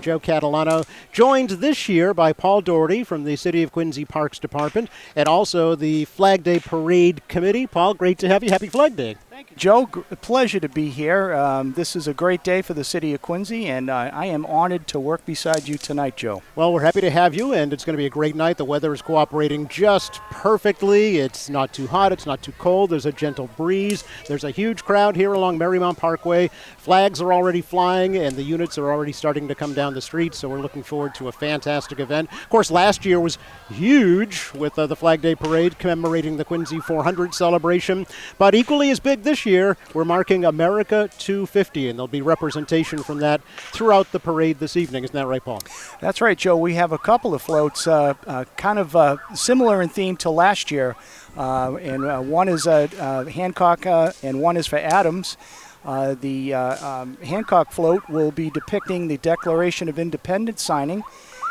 Joe Catalano, joined this year by Paul Doherty from the City of Quincy Parks Department and also the Flag Day Parade Committee. Paul, great to have you. Happy Flag Day. Thank you, Joe. A pleasure to be here. This is a great day for the City of Quincy, and I am honored to work beside you tonight, Joe. Well, we're happy to have you, and it's going to be a great night. The weather is cooperating just perfectly. It's not too hot. It's not too cold. There's a gentle breeze. There's a huge crowd here along Marymount Parkway. Flags are already flying, and the units are already starting to come down the street, so we're looking forward to a fantastic event. Of course, last year was huge with the Flag Day Parade commemorating the Quincy 400 celebration, but equally as big this year, we're marking America 250, and there'll be representation from that throughout the parade this evening. Isn't that right, Paul? That's right, Joe. We have a couple of floats kind of similar in theme to last year, and one is Hancock and one is for Adams. The Hancock float will be depicting the Declaration of Independence signing,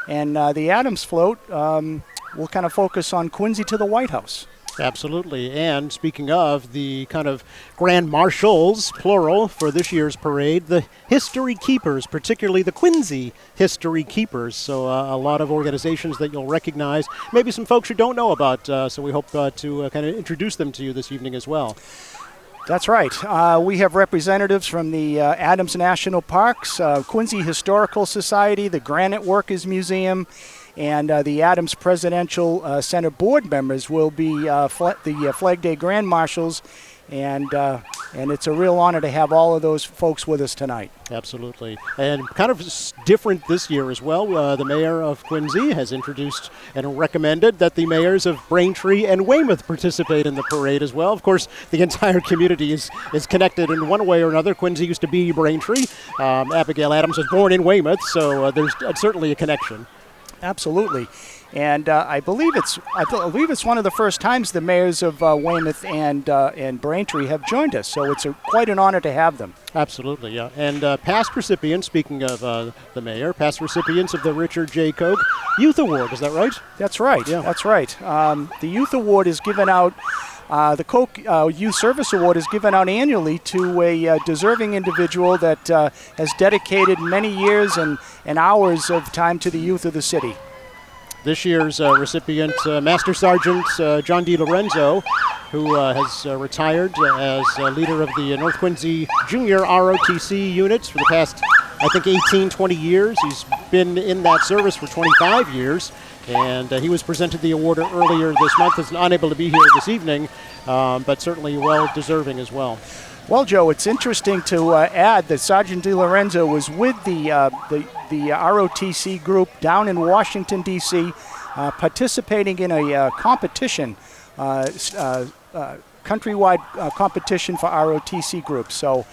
and the Adams float will kind of focus on Quincy to the White House. Absolutely. And speaking of the kind of grand marshals, plural, for this year's parade, the history keepers, particularly the Quincy history keepers. So a lot of organizations that you'll recognize, maybe some folks you don't know about. So we hope to kind of introduce them to you this evening as well. That's right. We have representatives from the Adams National Parks, Quincy Historical Society, the Granite Workers Museum, and the Adams Presidential Center board members will be the Flag Day Grand Marshals, and it's a real honor to have all of those folks with us tonight. Absolutely. And kind of different this year as well. The mayor of Quincy has introduced and recommended that the mayors of Braintree and Weymouth participate in the parade as well. Of course, the entire community is connected in one way or another. Quincy used to be Braintree. Abigail Adams was born in Weymouth, so there's certainly a connection. Absolutely. And I believe it's one of the first times the mayors of Weymouth and Braintree have joined us. So it's quite an honor to have them. Absolutely, yeah. And past recipients, speaking of the mayor, past recipients of the Richard J. Koch Youth Award, is that right? That's right. Yeah. That's right. The Youth Award is given out. The Koch Youth Service Award is given out annually to a deserving individual that has dedicated many years and hours of time to the youth of the city. This year's recipient, Master Sergeant John D. Lorenzo, who has retired as leader of the North Quincy Junior ROTC units for the past, I think, 18, 20 years. He's been in that service for 25 years. And he was presented the award earlier this month. Is unable to be here this evening, but certainly well deserving as well. Well, Joe, it's interesting to add that Sergeant DiLorenzo was with the ROTC group down in Washington, D.C., participating in a competition, countrywide competition for ROTC groups. So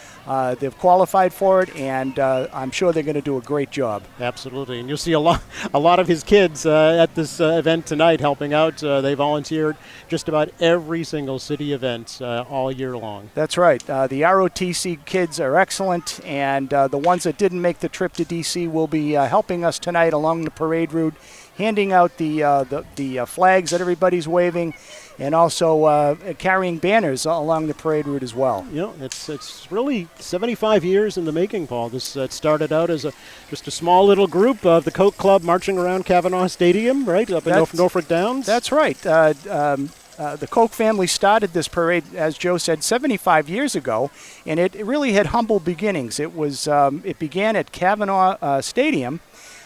they've qualified for it, and I'm sure they're going to do a great job. Absolutely, and you'll see a lot of his kids at this event tonight helping out. They volunteered just about every single city event all year long. That's right. The ROTC kids are excellent, and the ones that didn't make the trip to D.C. will be helping us tonight along the parade route, handing out the flags that everybody's waving, and also carrying banners along the parade route as well. You know, it's really 75 years in the making, Paul. This started out as just a small little group of the Koch Club marching around Kavanaugh Stadium, right, up in Norfolk Downs. That's right. The Koch family started this parade, as Joe said, 75 years ago, and it really had humble beginnings. It began at Kavanaugh Stadium.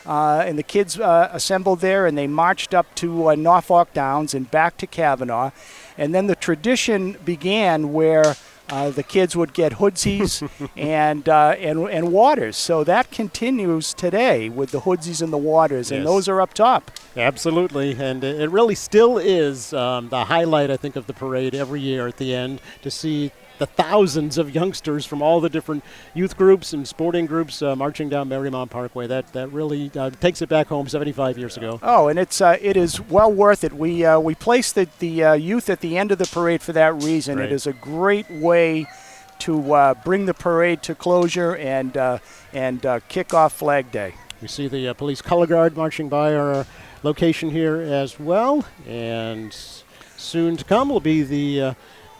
And the kids assembled there, and they marched up to Norfolk Downs and back to Kavanaugh. And then the tradition began where the kids would get hoodsies and waters. So that continues today with the hoodsies and the waters, and those are up top. Absolutely, and it really still is the highlight, I think, of the parade every year at the end, to see the thousands of youngsters from all the different youth groups and sporting groups marching down Marymount Parkway. That really takes it back home 75 years ago. Oh, and it is well worth it. We place the youth at the end of the parade for that reason. Right. It is a great way to bring the parade to closure and kick off Flag Day. We see the police color guard marching by our location here as well, and soon to come will be the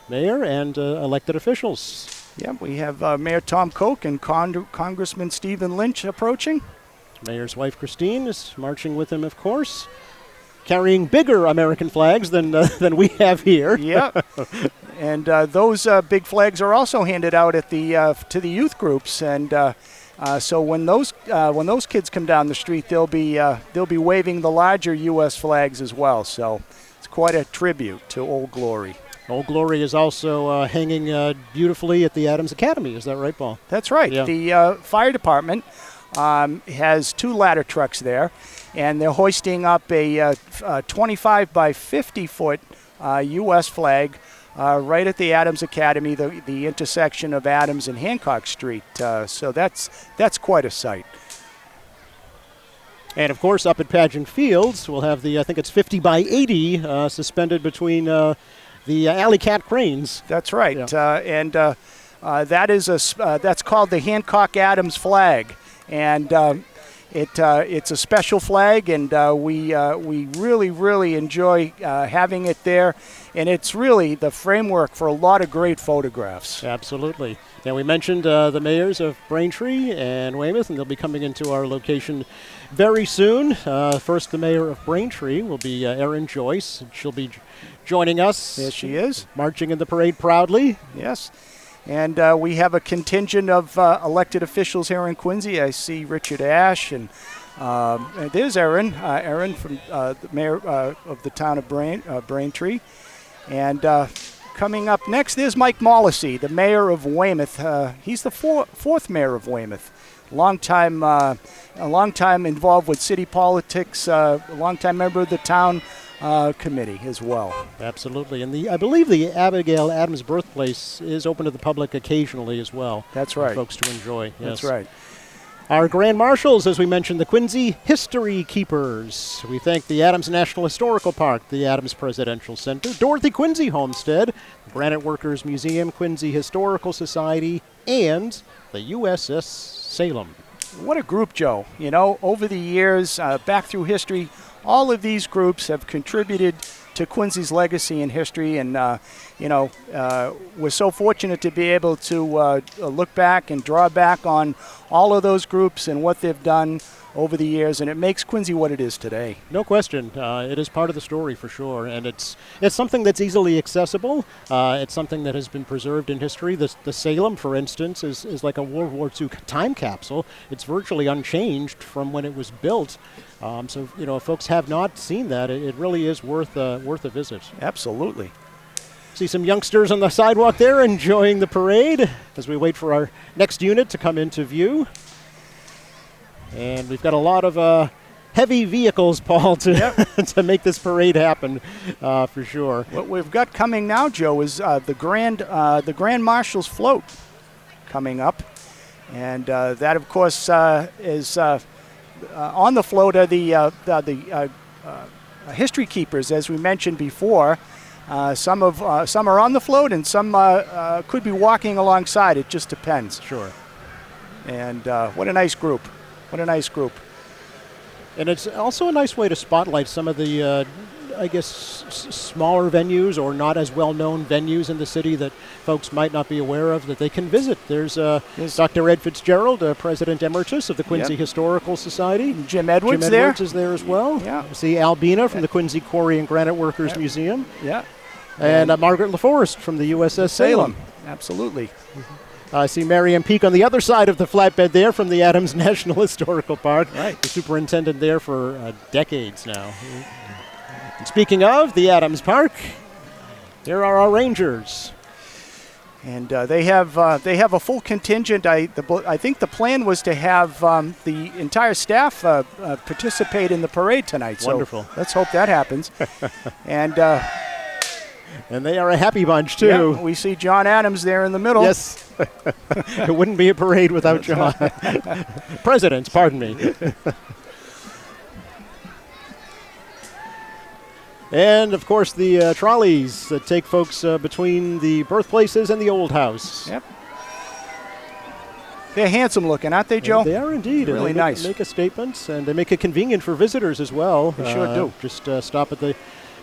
mayor and elected officials. Yeah, we have Mayor Tom Koch and Congressman Stephen Lynch approaching. Mayor's wife, Christine, is marching with him, of course, carrying bigger American flags than we have here. Yep. And those big flags are also handed out at the to the youth groups, and so when those kids come down the street, they'll be waving the larger U.S. flags as well. So it's quite a tribute to Old Glory. Old Glory is also hanging beautifully at the Adams Academy. Is that right, Paul? That's right. Yeah. The fire department has 2 ladder trucks there, and they're hoisting up a 25 by 50 foot U.S. flag right at the Adams Academy, the intersection of Adams and Hancock Street. So that's quite a sight. And of course, up at Pageant Fields, we'll have the, I think it's 50 by 80 suspended between the Alley Cat cranes. That's right. Yeah. And that's called the Hancock Adams flag. And it's a special flag, and we really enjoy having it there. And it's really the framework for a lot of great photographs. Absolutely. Now, we mentioned the mayors of Braintree and Weymouth, and they'll be coming into our location very soon. First, the mayor of Braintree will be Erin Joyce. She'll be joining us. Yes, she is. Marching in the parade proudly. Yes. And we have a contingent of elected officials here in Quincy. I see Richard Ashe, and there's Erin. Erin from the mayor of the town of Braintree. And coming up next, there's Mike Mollesey, the mayor of Weymouth. He's the fourth mayor of Weymouth. A long time involved with city politics. A long time member of the town committee as well. Absolutely. And I believe the Abigail Adams birthplace is open to the public occasionally as well. That's right. For folks to enjoy. Yes. That's right. Our Grand Marshals, as we mentioned, the Quincy History Keepers. We thank the Adams National Historical Park, the Adams Presidential Center, Dorothy Quincy Homestead, the Granite Workers Museum, Quincy Historical Society, and the USS Salem. What a group, Joe. You know, over the years, back through history, all of these groups have contributed to Quincy's legacy and history, and we're so fortunate to be able to look back and draw back on all of those groups and what they've done over the years, and it makes Quincy what it is today. No question. It is part of the story for sure, and it's something that's easily accessible. It's something that has been preserved in history. The Salem, for instance, is like a World War II time capsule. It's virtually unchanged from when it was built. So, if folks have not seen that, it really is worth a visit. Absolutely. See some youngsters on the sidewalk there enjoying the parade as we wait for our next unit to come into view. And we've got a lot of heavy vehicles, Paul, to make this parade happen for sure. What we've got coming now, Joe, is the Grand Marshal's float coming up. And that, of course, is on the float are the history keepers, as we mentioned before. Some are on the float, and some could be walking alongside. It just depends. Sure. And what a nice group. What a nice group. And it's also a nice way to spotlight some of the, smaller venues or not as well-known venues in the city that folks might not be aware of that they can visit. There's Dr. Ed Fitzgerald, President Emeritus of the Quincy Historical Society. Jim Edwards is there as well. Yeah. See Albina from the Quincy Quarry and Granite Workers Museum. Yeah. And Margaret LaForest from the USS Salem. Absolutely. I see Marianne Peak on the other side of the flatbed there from the Adams National Historical Park. Right. The superintendent there for decades now. And speaking of the Adams Park, here are our Rangers. And they have a full contingent. I think the plan was to have the entire staff participate in the parade tonight. Wonderful. So let's hope that happens. And they are a happy bunch, too. Yeah, we see John Adams there in the middle. Yes. It wouldn't be a parade without John. Presidents, pardon me. And, of course, the trolleys that take folks between the birthplaces and the old house. Yep. They're handsome looking, aren't they, Joe? They are indeed. Really nice. They make a statement, and they make it convenient for visitors as well. They sure do. Just stop at the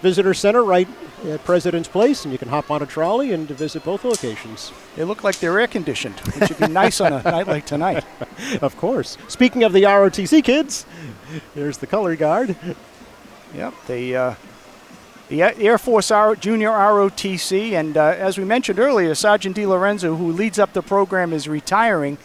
visitor center right at President's Place, and you can hop on a trolley and visit both locations. They look like they're air-conditioned, which would be nice on a night like tonight. Of course. Speaking of the ROTC kids, here's the color guard. Yep, the Air Force Junior ROTC, and as we mentioned earlier, Sergeant DiLorenzo, who leads up the program, is retiring,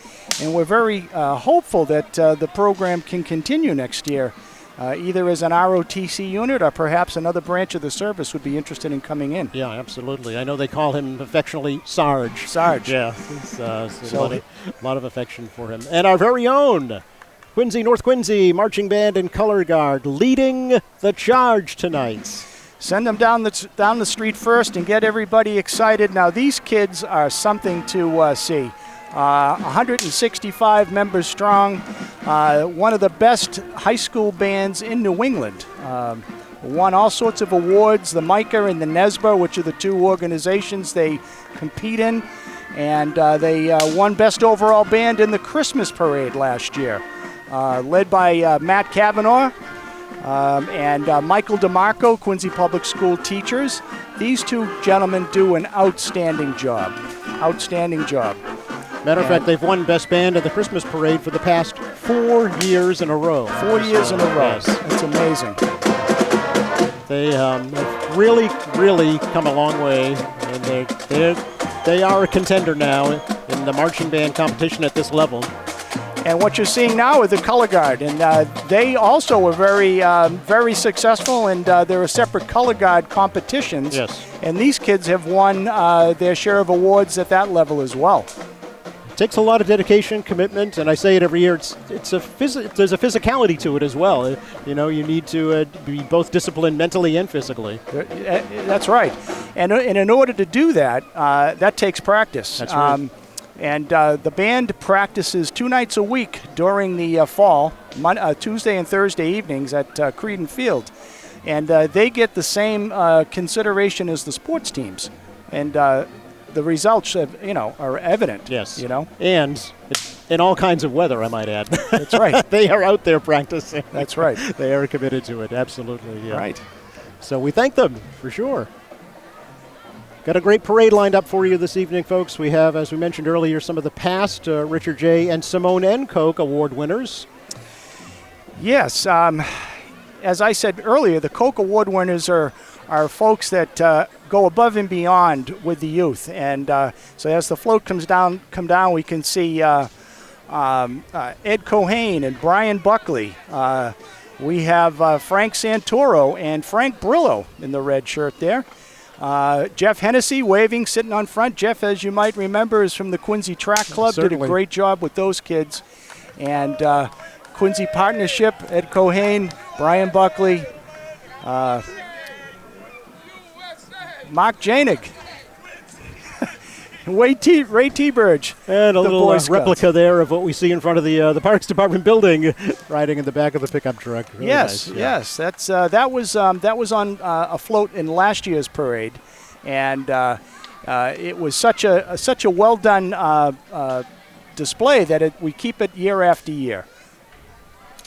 and we're very hopeful that the program can continue next year, either as an ROTC unit or perhaps another branch of the service would be interested in coming in. Yeah, absolutely. I know they call him affectionately Sarge. Sarge. Yeah, it's a lot of affection for him. And our very own Quincy, North Quincy Marching Band and Color Guard leading the charge tonight. Send them down the street first and get everybody excited. Now, these kids are something to see. 165 members strong, one of the best high school bands in New England. Won all sorts of awards, the MICA and the NESBA, which are the two organizations they compete in. And they won Best Overall Band in the Christmas Parade last year, led by Matt Kavanaugh. And Michael DeMarco, Quincy Public School teachers. These two gentlemen do an outstanding job. Outstanding job. Matter of fact, they've won Best Band at the Christmas Parade for the past 4 years in a row. 4 years in a row. Yes. That's amazing. They have really, really come a long way, and they are a contender now in the marching band competition at this level. And what you're seeing now is the color guard, and they also were very successful, and there are separate color guard competitions. Yes. And these kids have won their share of awards at that level as well. It takes a lot of dedication, commitment, and I say it every year. There's a physicality to it as well. You need to be both disciplined mentally and physically. That's right. And in order to do that, that takes practice. That's right. And the band practices 2 nights a week during the fall, Tuesday and Thursday evenings at Creedon Field. And they get the same consideration as the sports teams. And the results, are evident. Yes. And in all kinds of weather, I might add. That's right. They are out there practicing. That's right. They are committed to it, absolutely. Yeah. Right. So we thank them, for sure. Got a great parade lined up for you this evening, folks. We have, as we mentioned earlier, some of the past Richard J. and Simone N. Koch award winners. Yes. As I said earlier, the Koch award winners are folks that go above and beyond with the youth. And so as the float come down, we can see Ed Cohane and Brian Buckley. We have Frank Santoro and Frank Brillo in the red shirt there. Jeff Hennessy waving, sitting on front. Jeff, as you might remember, is from the Quincy Track Club. Certainly. Did a great job with those kids. And Quincy Partnership, Ed Cohane, Brian Buckley, Mark Janig, Ray T-Burge. And a little Boy Scouts. replica there of what we see in front of the Parks Department building, riding in the back of the pickup truck. Really Yes, nice. Yeah. yes, that was on a float in last year's parade, and it was such a well done display that we keep it year after year.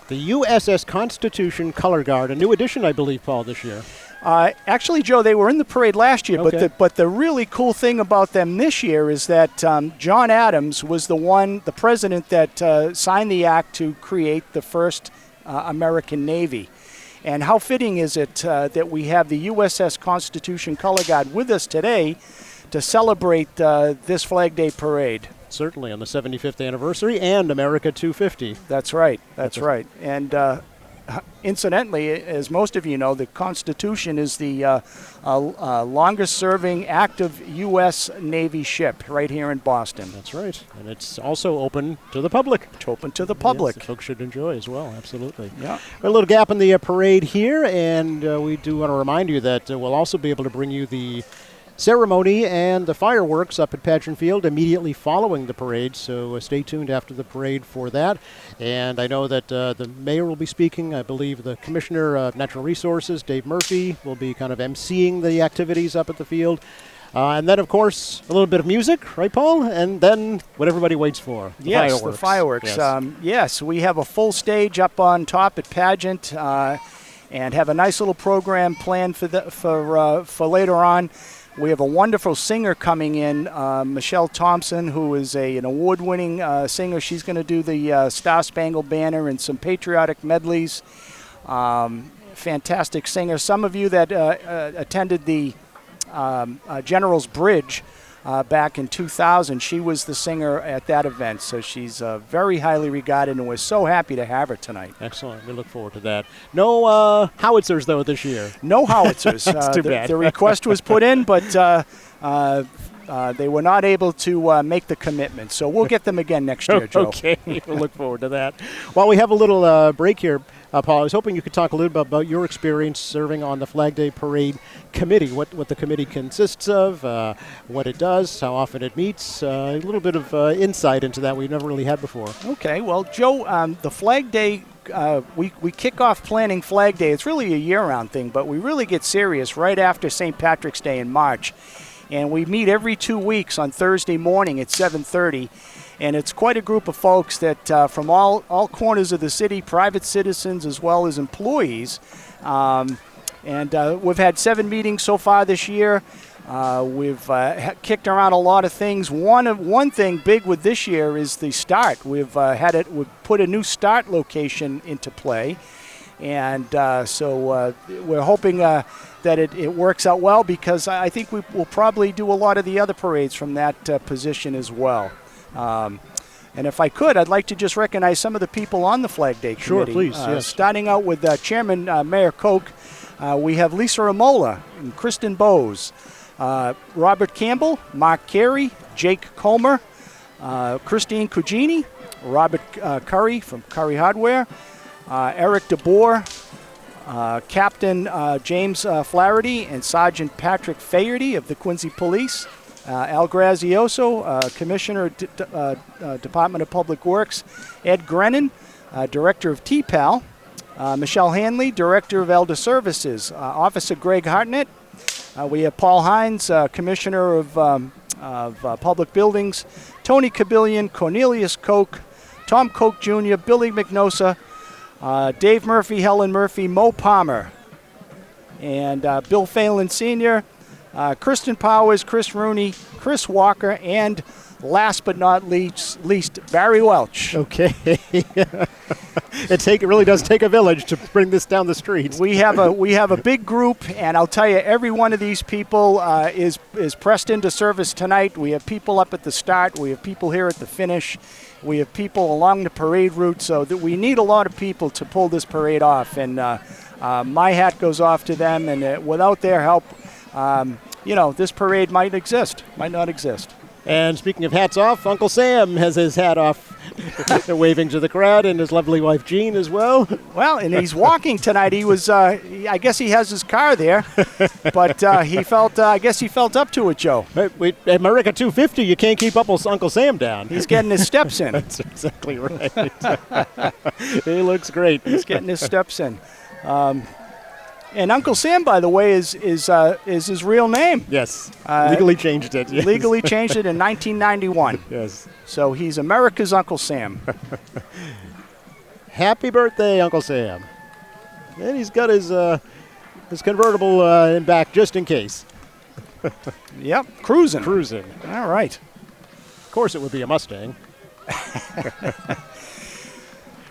The USS Constitution Color Guard, a new addition, I believe, Paul, this year. Actually, Joe, they were in the parade last year, Okay. but the really cool thing about them this year is that John Adams was the president that signed the act to create the first American Navy. And how fitting is it that we have the USS Constitution Color Guard with us today to celebrate this Flag Day parade. Certainly on the 75th anniversary and America 250. That's right. That's right. And incidentally, as most of you know, the Constitution is the longest-serving active U.S. Navy ship right here in Boston. That's right. And it's also open to the public. It's open to the public. Yes, folks should enjoy as well, absolutely. Yeah. A little gap in the parade here, and we do want to remind you that we'll also be able to bring you the ceremony and the fireworks up at Pageant Field immediately following the parade, so stay tuned after the parade for that. And I know that the mayor will be speaking. I believe the Commissioner of Natural Resources, Dave Murphy, will be kind of emceeing the activities up at the field. And then, of course, a little bit of music, right, Paul? And then what everybody waits for, the yes, fireworks. the fireworks. Yes. Yes, we have a full stage up on top at Pageant. and have a nice little program planned for later on. We have a wonderful singer coming in, Michelle Thompson, who is an award-winning singer. She's going to do the Star Spangled Banner and some patriotic medleys. Fantastic singer. Some of you that attended the General's Bridge back in 2000, she was the singer at that event. So she's very highly regarded, and we're so happy to have her tonight. Excellent. We look forward to that. No howitzers, though, this year. No howitzers. That's too bad. The request was put in, but they were not able to make the commitment. So we'll get them again next year, Joe. Okay. We'll look forward to that. While we have a little break here, Paul, I was hoping you could talk a little bit about your experience serving on the Flag Day Parade Committee, what the committee consists of, what it does, how often it meets, a little bit of insight into that we've never really had before. Okay. Well, Joe, the Flag Day, we kick off planning Flag Day. It's really a year-round thing, but we really get serious right after St. Patrick's Day in March. And we meet every 2 weeks on Thursday morning at 7:30. And it's quite a group of folks that from all corners of the city, private citizens as well as employees. And we've had 7 meetings so far this year. We've kicked around a lot of things. One thing big with this year is the start. We've put a new start location into play. And so we're hoping that it works out well, because I think we will probably do a lot of the other parades from that position as well. And if I could, I'd like to just recognize some of the people on the Flag Day Committee. Sure, please. Yes. Starting out with Chairman Mayor Koch, we have Lisa Amola and Kristen Bowes, Robert Campbell, Mark Carey, Jake Comer, Christine Cugini, Robert Curry from Curry Hardware, Eric DeBoer, Captain James Flaherty, and Sergeant Patrick Faherty of the Quincy Police. Al Grazioso, Commissioner, Department of Public Works. Ed Grennan, Director of TPAL. Michelle Hanley, Director of Elder Services. Officer Greg Hartnett. We have Paul Hines, Commissioner of Public Buildings. Tony Kabillion, Cornelius Koch, Tom Koch Jr., Billy McNosa, Dave Murphy, Helen Murphy, Mo Palmer, and Bill Phelan Sr., Kristen Powers, Chris Rooney, Chris Walker, and last but not least Barry Welch. Okay. It really does take a village to bring this down the streets. We have a big group, and I'll tell you, every one of these people is pressed into service tonight. We have people up at the start. We have people here at the finish. We have people along the parade route, so that we need a lot of people to pull this parade off. And my hat goes off to them, and without their help, this parade might not exist. And speaking of hats off, Uncle Sam has his hat off, waving to the crowd, and his lovely wife Jean as well. Well, and he's walking tonight. He was, I guess he has his car there, but I guess he felt up to it, Joe. America 250, you can't keep Uncle Sam down. He's getting his steps in. That's exactly right. He looks great. He's getting his steps in. And Uncle Sam, by the way, is his real name. Yes. Legally changed it. Yes. Legally changed it in 1991. Yes. So he's America's Uncle Sam. Happy birthday, Uncle Sam. And he's got his convertible in back just in case. Yep. Cruising. All right. Of course it would be a Mustang.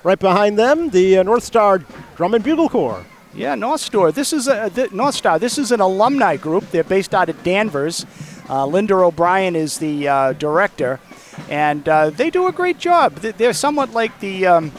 Right behind them, the North Star Drum and Bugle Corps. Yeah, North Star. This is North Star. This is an alumni group. They're based out of Danvers. Linda O'Brien is the director, and they do a great job. They're somewhat like the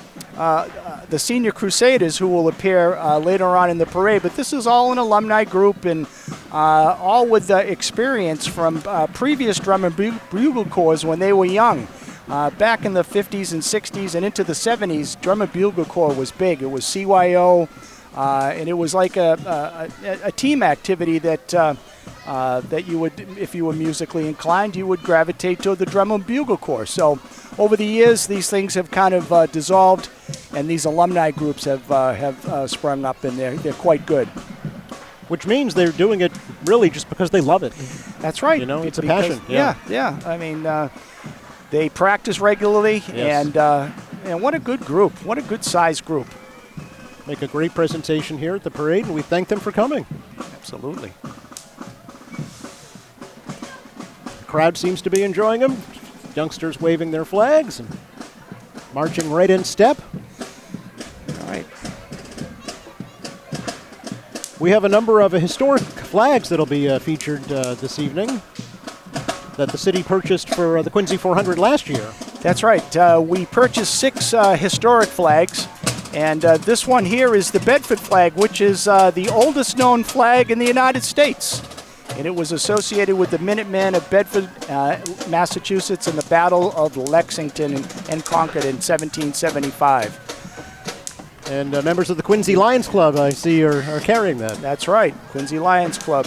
Senior Crusaders, who will appear later on in the parade. But this is all an alumni group, and all with experience from previous drum and bugle corps when they were young. Back in the 50s and 60s and into the 70s, drum and bugle corps was big. It was CYO. And it was like a team activity that you would, if you were musically inclined, you would gravitate to the drum and bugle corps. So over the years, these things have kind of dissolved, and these alumni groups have sprung up, and they're quite good. Which means they're doing it really just because they love it. That's right. It's a passion. Yeah. I mean, they practice regularly, yes. And what a good group. What a good sized group. make a great presentation here at the parade, and we thank them for coming. Absolutely. The crowd seems to be enjoying them. Youngsters waving their flags and marching right in step. All right. We have a number of historic flags that'll be featured this evening that the city purchased for the Quincy 400 last year. That's right. We purchased 6 historic flags, and this one here is the Bedford flag, which is the oldest known flag in the United States. And it was associated with the Minutemen of Bedford, Massachusetts, in the Battle of Lexington and Concord in 1775. And members of the Quincy Lions Club, I see, are carrying that. That's right, Quincy Lions Club.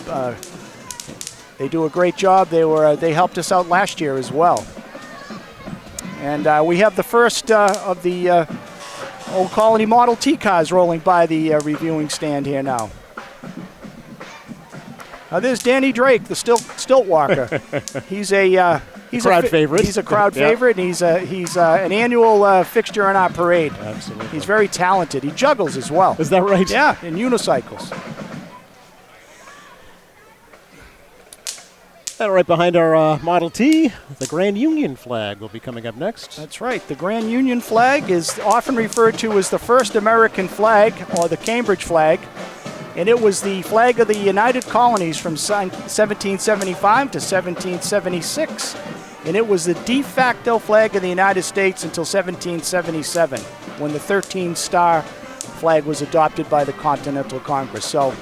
They do a great job. They helped us out last year as well. And we have the first of the Old Colony Model T cars rolling by the reviewing stand here now. There's Danny Drake, the stilt walker. He's a crowd favorite. He's a crowd favorite, and he's an annual fixture in our parade. Absolutely. He's very talented. He juggles as well. Is that right? Yeah, in unicycles. And right behind our Model T, the Grand Union flag will be coming up next. That's right. The Grand Union flag is often referred to as the first American flag, or the Cambridge flag. And it was the flag of the United Colonies from 1775 to 1776. And it was the de facto flag of the United States until 1777, when the 13-star flag was adopted by the Continental Congress. So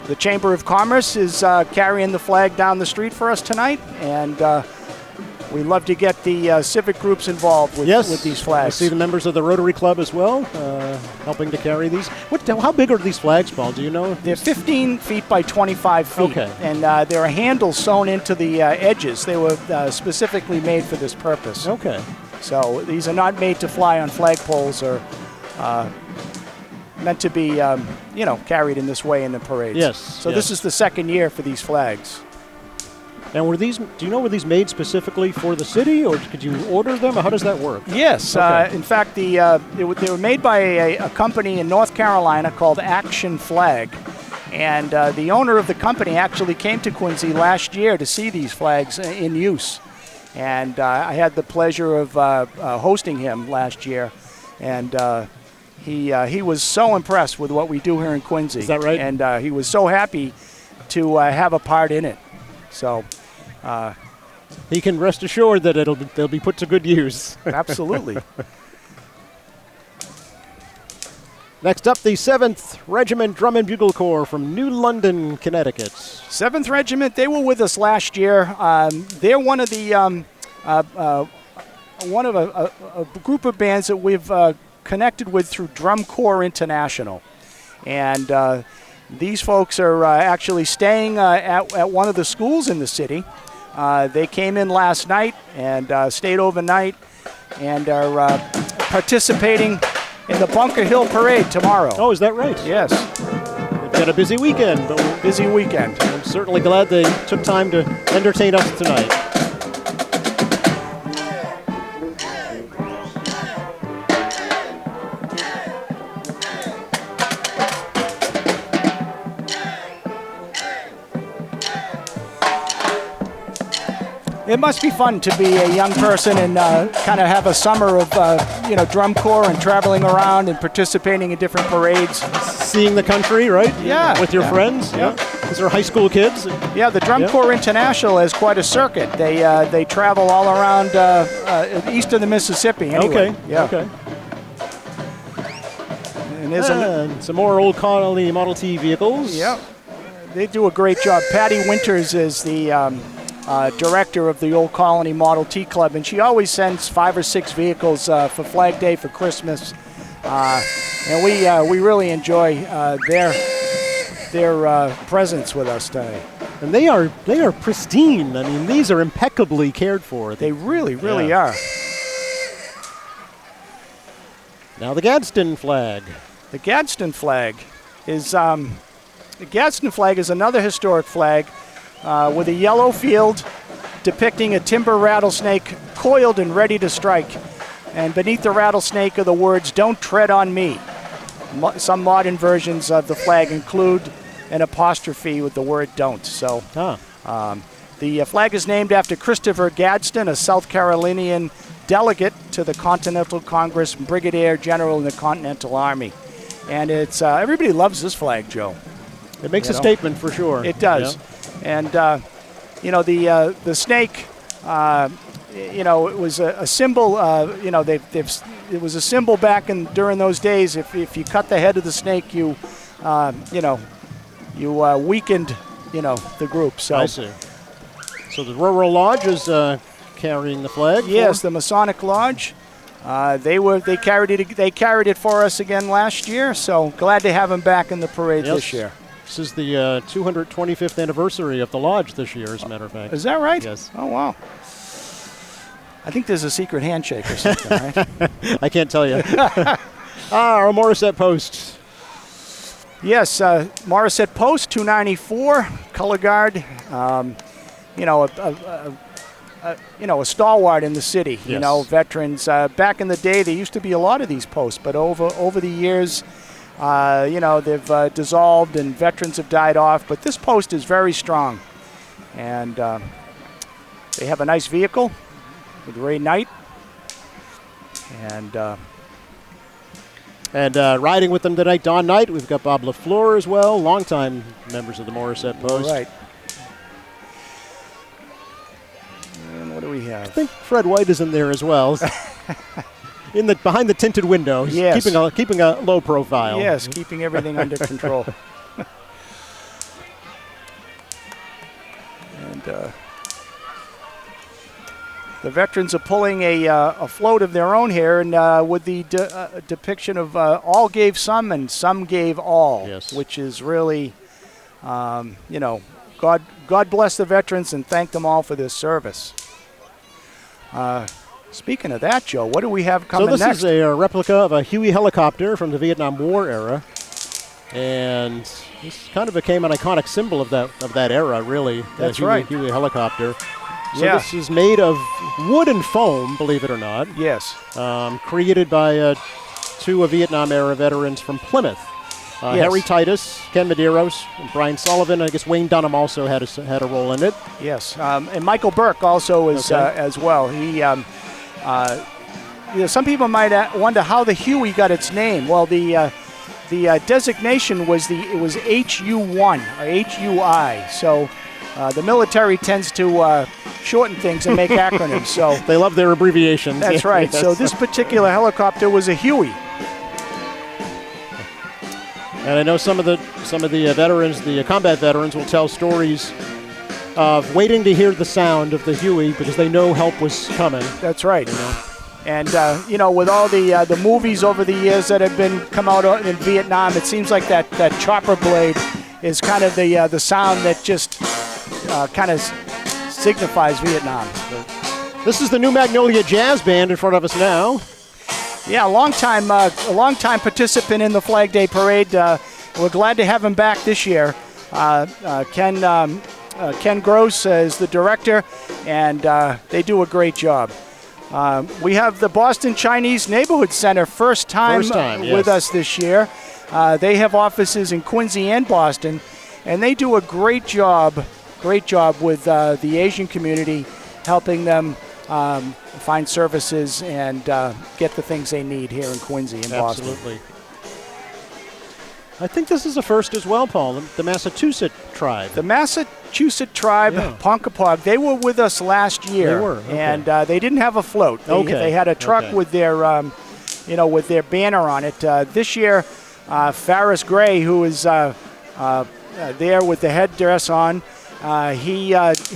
the Chamber of Commerce is carrying the flag down the street for us tonight, and we love to get the civic groups involved with these flags. I see the members of the Rotary Club as well, helping to carry these. How big are these flags, Paul? Do you know? They're 15 feet by 25 feet. Okay. And there are handles sewn into the edges. They were specifically made for this purpose. Okay. So these are not made to fly on flagpoles or meant to be, carried in this way in the parades. Yes. So this is the second year for these flags. And were these made specifically for the city, or could you order them? Or how does that work? Yes. Okay. In fact, they were made by a company in North Carolina called Action Flag. And the owner of the company actually came to Quincy last year to see these flags in use. And I had the pleasure of hosting him last year. And he was so impressed with what we do here in Quincy. Is that right? And he was so happy to have a part in it. So he can rest assured that they'll be put to good use. Absolutely. Next up, the 7th Regiment Drum and Bugle Corps from New London, Connecticut. 7th Regiment, they were with us last year. They're one of the a group of bands that we've connected with through Drum Corps International. And these folks are actually staying at one of the schools in the city. They came in last night and stayed overnight and are participating in the Bunker Hill Parade tomorrow. Oh, is that right? Yes. They've got a busy weekend, but busy weekend. I'm certainly glad they took time to entertain us tonight. It must be fun to be a young person and kind of have a summer of, drum corps and traveling around and participating in different parades. Seeing the country, right? Yeah. With your friends? Yeah. These are high school kids? Yeah, the Drum Corps International has quite a circuit. They travel all around east of the Mississippi anyway. Okay. Yeah. Okay. And some more Old Colony Model T vehicles. Yeah. They do a great job. Patty Winters is the director of the Old Colony Model T Club, and she always sends 5 or 6 vehicles for Flag Day, for Christmas, and we really enjoy their presence with us today. And they are pristine. I mean, these are impeccably cared for. They really are. Now the Gadsden flag. The Gadsden flag is another historic flag. With a yellow field depicting a timber rattlesnake coiled and ready to strike. And beneath the rattlesnake are the words, "Don't tread on me." Some modern versions of the flag include an apostrophe with the word "don't." So the flag is named after Christopher Gadsden, a South Carolinian delegate to the Continental Congress, Brigadier General in the Continental Army. And it's everybody loves this flag, Joe. It makes a statement for sure. It does. Yeah. And, you know, the snake, you know, it was a symbol, you know, it was a symbol back during those days. If you cut the head of the snake, you know, you weakened, you know, the group. So I see. So the Rural Lodge is carrying the flag. Yes, the Masonic Lodge. They carried it for us again last year. So glad to have them back in the parade this year. This is the 225th anniversary of the lodge this year, as a matter of fact. Is that right? Yes. Oh wow. I think there's a secret handshake or something, right? I can't tell you. Our Morisset Post. Yes, Morisset Post, 294, color guard. You know, you know, a stalwart in the city. Yes. You know, veterans. Back in the day, there used to be a lot of these posts, but over the years, you know, they've dissolved and veterans have died off. But this post is very strong, and they have a nice vehicle with Ray Knight, and riding with them tonight, Don Knight. We've got Bob LaFleur as well, longtime members of the Morisset Post. All right. And what do we have? I think Fred White is in there as well, behind the tinted window. He's Yes. keeping a low profile. Yes, keeping everything under control. And the veterans are pulling a float of their own here, and with the depiction of all gave some and some gave all, Yes. which is really, you know, God bless the veterans and thank them all for their service. Speaking of that, Joe, what do we have coming next? So this is a replica of a Huey helicopter from the Vietnam War era, and this kind of became an iconic symbol of that era, really. That's the right. Huey helicopter. So Yeah. this is made of wood and foam, believe it or not. Yes. Created by two Vietnam era veterans from Plymouth. Yes. Harry Titus, Ken Medeiros, and Brian Sullivan. I guess Wayne Dunham also had a role in it. Yes, and Michael Burke also is as well. He, you know, some people might wonder how the Huey got its name. Well, the designation was HU1 or HUI. So the military tends to shorten things and make acronyms. So They love their abbreviations. that's right. Yes. So this particular helicopter was a Huey. And I know some of the veterans, the combat veterans, will tell stories of waiting to hear the sound of the Huey because they know help was coming. That's right. You know? And you know, with all the movies over the years that have come out in Vietnam, it seems like that chopper blade is kind of the sound that just kind of signifies Vietnam. This is the New Magnolia Jazz Band in front of us now. Yeah, a long time participant in the Flag Day Parade. We're glad to have him back this year. Ken Gross is the director, and they do a great job. We have the Boston Chinese Neighborhood Center first time with us this year. They have offices in Quincy and Boston, and they do a great job with the Asian community, helping them find services and get the things they need here in Quincy and Boston. Absolutely. I think this is a first as well, Paul, the Massachusetts tribe. The Massachusetts tribe, Ponkapog, they were with us last year. They were, okay. And they didn't have a float. They had a truck with their, you know, with their banner on it. This year, Farris Gray, who is there with the headdress on, he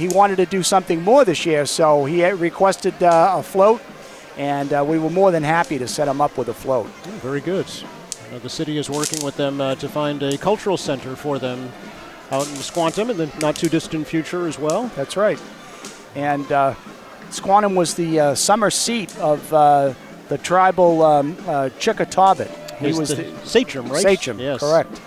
wanted to do something more this year, so he requested a float, and we were more than happy to set him up with a float. Oh, very good. The city is working with them to find a cultural center for them out in Squantum in the not-too-distant future as well. That's right. And Squantum was the summer seat of the tribal Chickatawbit. He was the sachem, right? Sachem, yes. Correct.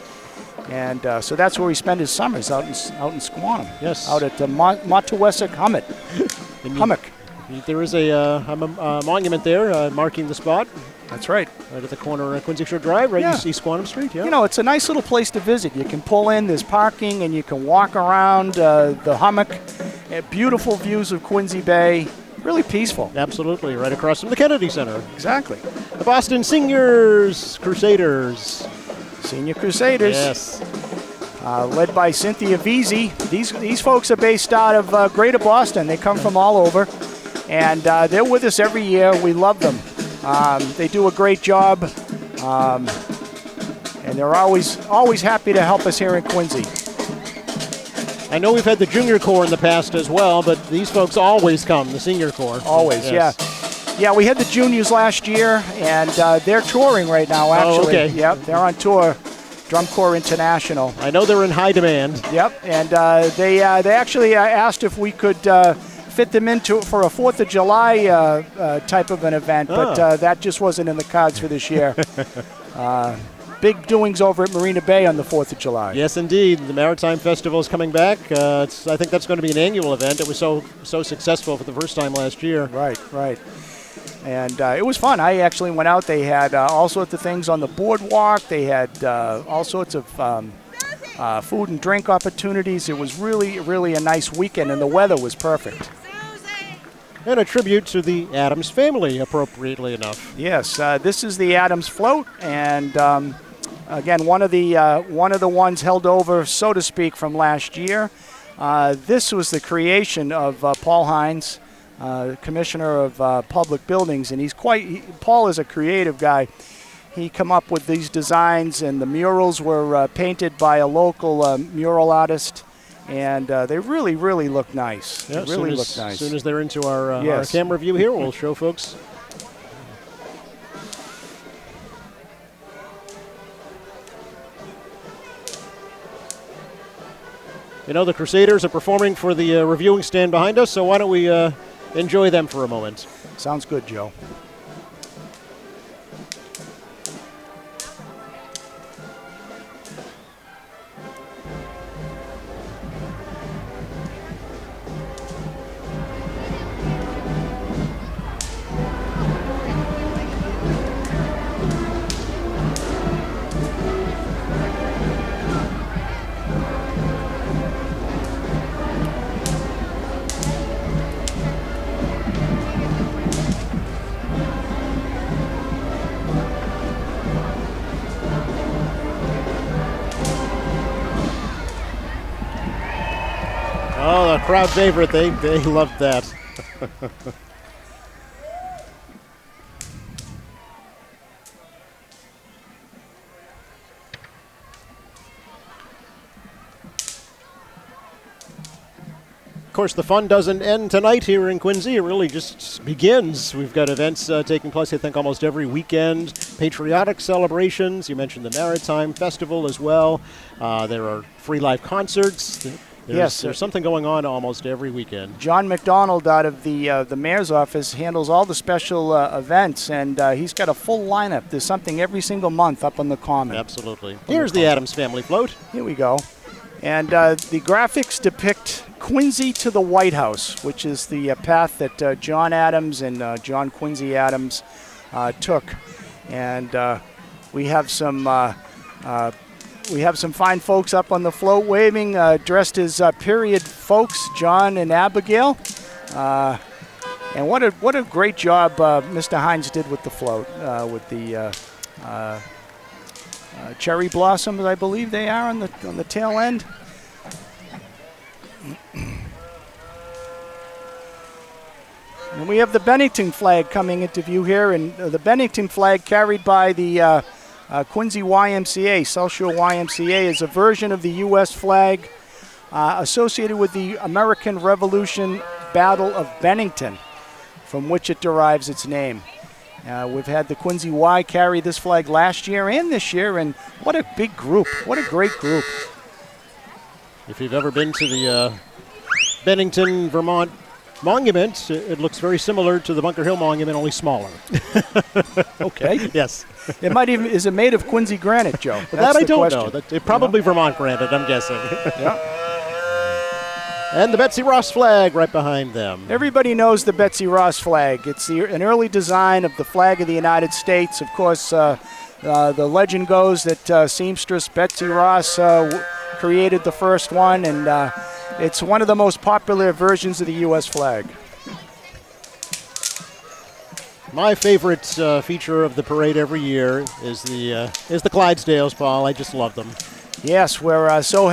And so that's where he spent his summers, out in Squantum. Yes. Out at Matuwesek Hummock. There is a monument there marking the spot. That's right. Right at the corner of Quincy Shore Drive, right East Quantum Street. Yeah. You know, it's a nice little place to visit. You can pull in, there's parking, and you can walk around the hummock. Beautiful views of Quincy Bay. Really peaceful. Absolutely, right across from the Kennedy Center. Exactly. The Boston Seniors Crusaders. Senior Crusaders. Yes. Led by Cynthia Veazey. These folks are based out of Greater Boston. They come from all over, and they're with us every year. We love them. They do a great job, and they're always happy to help us here in Quincy. I know we've had the junior corps in the past as well, but these folks always come, the senior corps. Always, yes. Yeah, we had the juniors last year, and they're touring right now, actually. Oh, okay. Yep, they're on tour, Drum Corps International. I know they're in high demand. Yep, and they actually asked if we could fit them into for a 4th of July type of an event, but that just wasn't in the cards for this year. Big doings over at Marina Bay on the 4th of July. Yes, indeed. The Maritime Festival is coming back. I think that's going to be an annual event. It was so successful for the first time last year. Right. And it was fun. I actually went out. They had all sorts of things on the boardwalk. They had all sorts of food and drink opportunities. It was really, really a nice weekend, and the weather was perfect. And a tribute to the Adams family, appropriately enough. Yes, this is the Adams float, and again, one of the ones held over, so to speak, from last year. This was the creation of Paul Hines, Commissioner of Public Buildings, and Paul is a creative guy. He come up with these designs, and the murals were painted by a local mural artist. And they really, really look nice. Yeah, they really look nice. As soon as they're into our camera view here, we'll show folks. You know, the Crusaders are performing for the reviewing stand behind us, so why don't we enjoy them for a moment? Sounds good, Joe. Oh, the crowd favorite. They loved that. Of course, the fun doesn't end tonight here in Quincy. It really just begins. We've got events taking place, I think, almost every weekend. Patriotic celebrations. You mentioned the Maritime Festival as well. There are free live concerts. There's something going on almost every weekend. John McDonald out of the mayor's office handles all the special events, and he's got a full lineup. There's something every single month up on the Common. Absolutely. Here's the Adams family float. Here we go. And the graphics depict Quincy to the White House, which is the path that John Adams and John Quincy Adams took. And we have some fine folks up on the float waving, dressed as period folks, John and Abigail. And what a great job Mr. Hines did with the float, with the cherry blossoms, I believe they are on the tail end. And we have the Bennington flag coming into view here, and the Bennington flag carried by the Quincy YMCA, South Shore YMCA, is a version of the U.S. flag associated with the American Revolution Battle of Bennington, from which it derives its name. We've had the Quincy Y carry this flag last year and this year, and what a big group. What a great group. If you've ever been to the Bennington, Vermont monument, it looks very similar to the Bunker Hill Monument, only smaller. Okay. Yes. It might even, is it made of Quincy granite, Joe? That I don't know. It probably Vermont granite, I'm guessing. Yeah. And the Betsy Ross flag right behind them. Everybody knows the Betsy Ross flag. It's an early design of the flag of the United States. Of course, the legend goes that seamstress Betsy Ross created the first one, and it's one of the most popular versions of the U.S. flag. My favorite feature of the parade every year is the Clydesdales, Paul. I just love them. Yes, we're so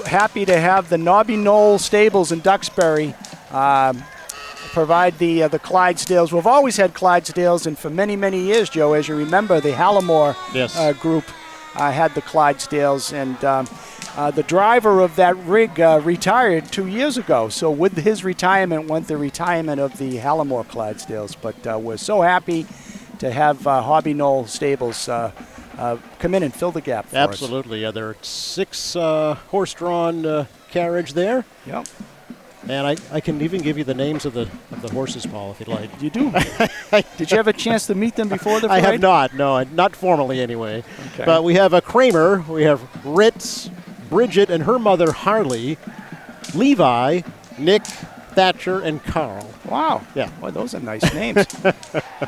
happy to have the Nobby Knoll Stables in Duxbury provide the Clydesdales. We've always had Clydesdales, and for many, many years, Joe, as you remember, the Hallamore group had the Clydesdales, and the driver of that rig retired 2 years ago. So with his retirement went the retirement of the Hallamore Clydesdales. But we're so happy to have Hobby Knoll Stables come in and fill the gap for us. Absolutely. There are 6 horse-drawn carriage there. Yep. And I can even give you the names of the horses, Paul, if you'd like. You do? Did you have a chance to meet them before the parade? I have not. No, not formally anyway. Okay. But we have a Kramer, we have Ritz, Bridget and her mother Harley, Levi, Nick, Thatcher, and Carl. Wow. Yeah. Boy, those are nice names. I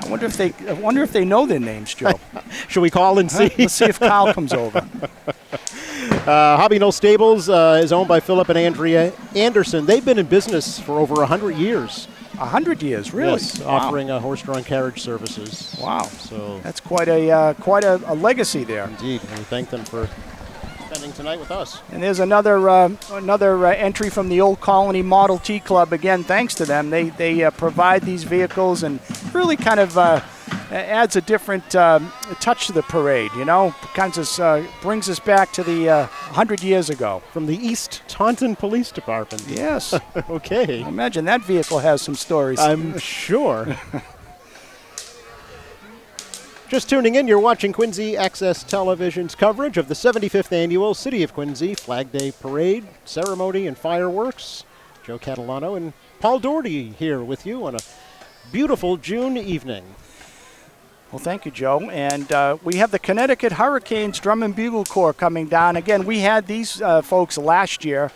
wonder if they know their names, Joe. Should we call and see? Let's see if Carl comes over. Hobby Knoll Stables is owned by Philip and Andrea Anderson. They've been in business for over 100 years. 100 years, really? Yes, wow. offering horse-drawn carriage services. Wow. So that's quite a legacy there. Indeed. And we thank them for spending tonight with us. And there's another entry from the Old Colony Model T Club. Again, thanks to them, they provide these vehicles and really kind of adds a different touch to the parade. You know, kind of brings us back to the 100 years ago. From the East Taunton Police Department. Yes. Okay. I imagine that vehicle has some stories. I'm sure. Just tuning in, you're watching Quincy Access Television's coverage of the 75th Annual City of Quincy Flag Day Parade, Ceremony, and Fireworks. Joe Catalano and Paul Doherty here with you on a beautiful June evening. Well, thank you, Joe. And we have the Connecticut Hurricanes Drum and Bugle Corps coming down. Again, we had these folks last year,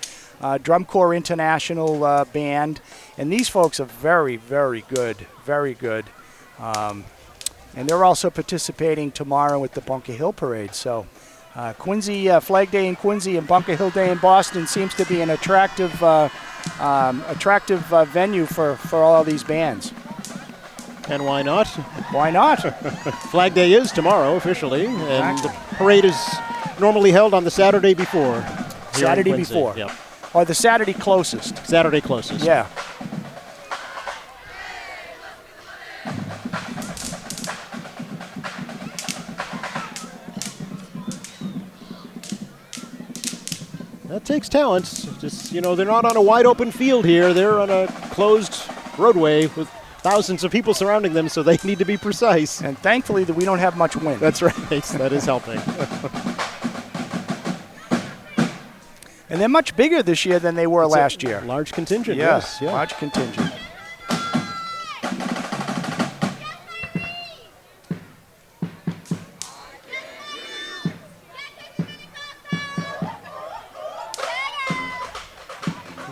Drum Corps International Band, and these folks are very, very good, very good. And they're also participating tomorrow at the Bunker Hill Parade. So Quincy Flag Day in Quincy and Bunker Hill Day in Boston seems to be an attractive venue for all these bands. And why not? Why not? Flag Day is tomorrow officially, and the parade is normally held on the Saturday before. Saturday before. Yep. Or the Saturday closest. Saturday closest. Yeah. That takes talent. Just, you know, they're not on a wide open field here. They're on a closed roadway with thousands of people surrounding them, so they need to be precise. And thankfully that we don't have much wind. That's right. That is helping. And they're much bigger this year than they were last year. Large contingent, Yeah, yes. Yeah. large contingent.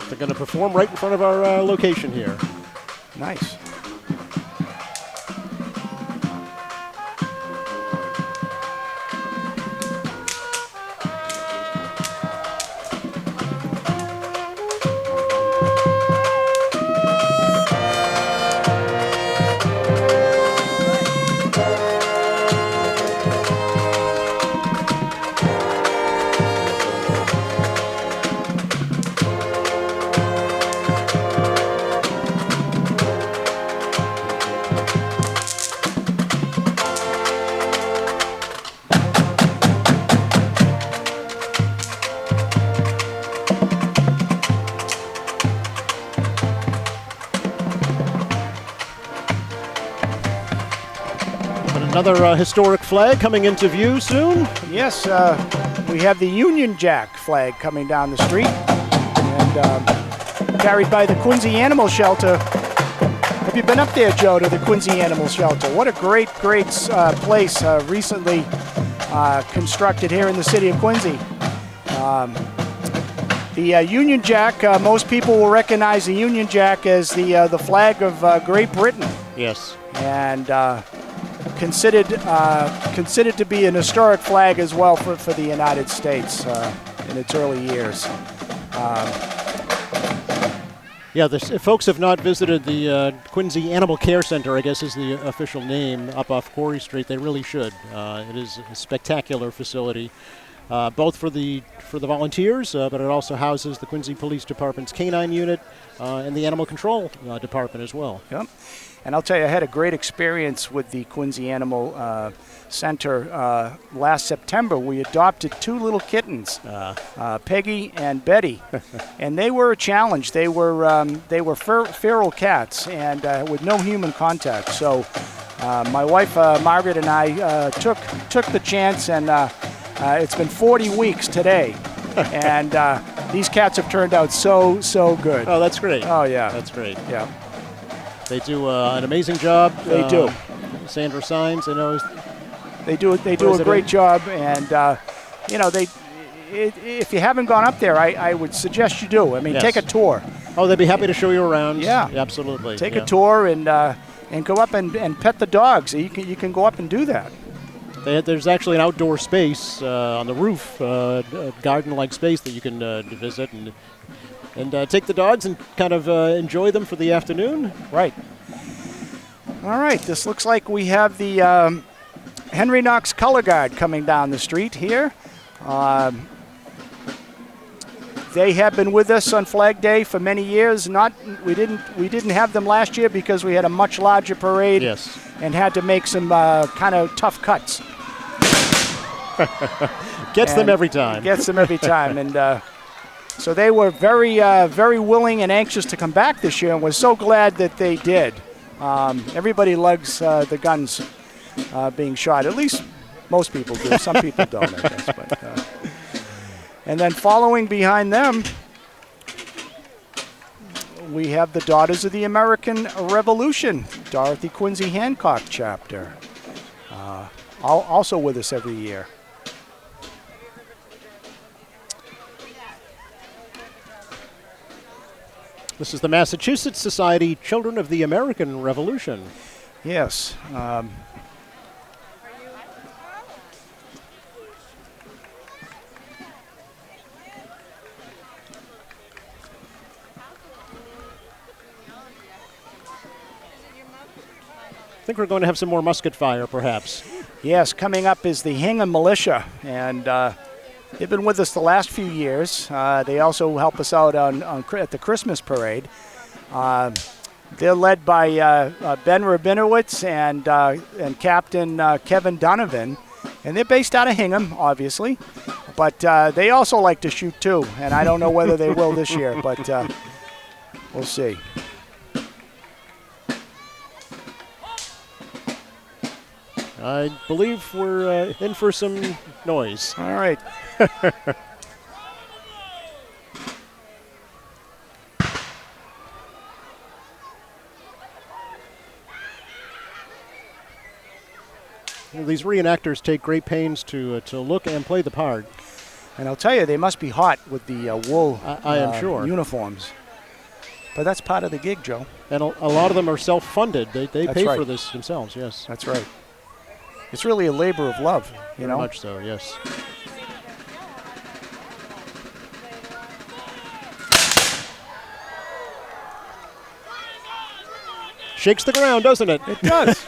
They're going to perform right in front of our location here. Nice. Another historic flag coming into view soon. Yes, we have the Union Jack flag coming down the street and carried by the Quincy Animal Shelter. Have you been up there, Joe, to the Quincy Animal Shelter? What a great place recently constructed here in the city of Quincy. The Union Jack, most people will recognize the Union Jack as the flag of Great Britain. Yes. And considered to be an historic flag as well for the United States in its early years. Yeah, if folks have not visited the Quincy Animal Care Center, I guess is the official name, up off Quarry Street, they really should. It is a spectacular facility, both for the volunteers, but it also houses the Quincy Police Department's Canine Unit and the Animal Control Department as well. Yep. And I'll tell you, I had a great experience with the Quincy Animal Center last September. We adopted 2 little kittens, Peggy and Betty, and they were a challenge. They were feral cats and with no human contact. So my wife Margaret and I took the chance, and it's been 40 weeks today, and these cats have turned out so good. Oh, that's great. Oh yeah, that's great. Yeah. They do an amazing job. They do. Sandra Sines, I know. They do a great job, and if you haven't gone up there, I would suggest you do. I mean, Take a tour. Oh, they'd be happy to show you around. Yeah, absolutely. Take a tour and go up and pet the dogs. You can go up and do that. There's actually an outdoor space on the roof, a garden-like space that you can visit and take the dogs and kind of enjoy them for the afternoon. Right. All right. This looks like we have the Henry Knox Color Guard coming down the street here. They have been with us on Flag Day for many years. We didn't have them last year because we had a much larger parade. Yes. And had to make some kind of tough cuts. Gets them every time. Gets them every time, and. So they were very willing and anxious to come back this year, and we're so glad that they did. Everybody loves the guns being shot. At least most people do. Some people don't, I guess. But, and then following behind them, we have the Daughters of the American Revolution, Dorothy Quincy Hancock chapter, also with us every year. This is the Massachusetts Society Children of the American Revolution. Yes. I think we're going to have some more musket fire, perhaps. Yes, coming up is the Hingham Militia, and they've been with us the last few years. They also help us out at the Christmas parade. They're led by Ben Rabinowitz and Captain Kevin Donovan, and they're based out of Hingham, obviously. But they also like to shoot too, and I don't know whether they will this year, but we'll see. I believe we're in for some noise. All right. These reenactors take great pains to look and play the part. And I'll tell you, they must be hot with the wool I am sure. uniforms. But that's part of the gig, Joe. And a lot of them are self-funded. They pay right. for this themselves, yes. That's right. It's really a labor of love, you know? Very much so, yes. Shakes the ground, doesn't it? It does.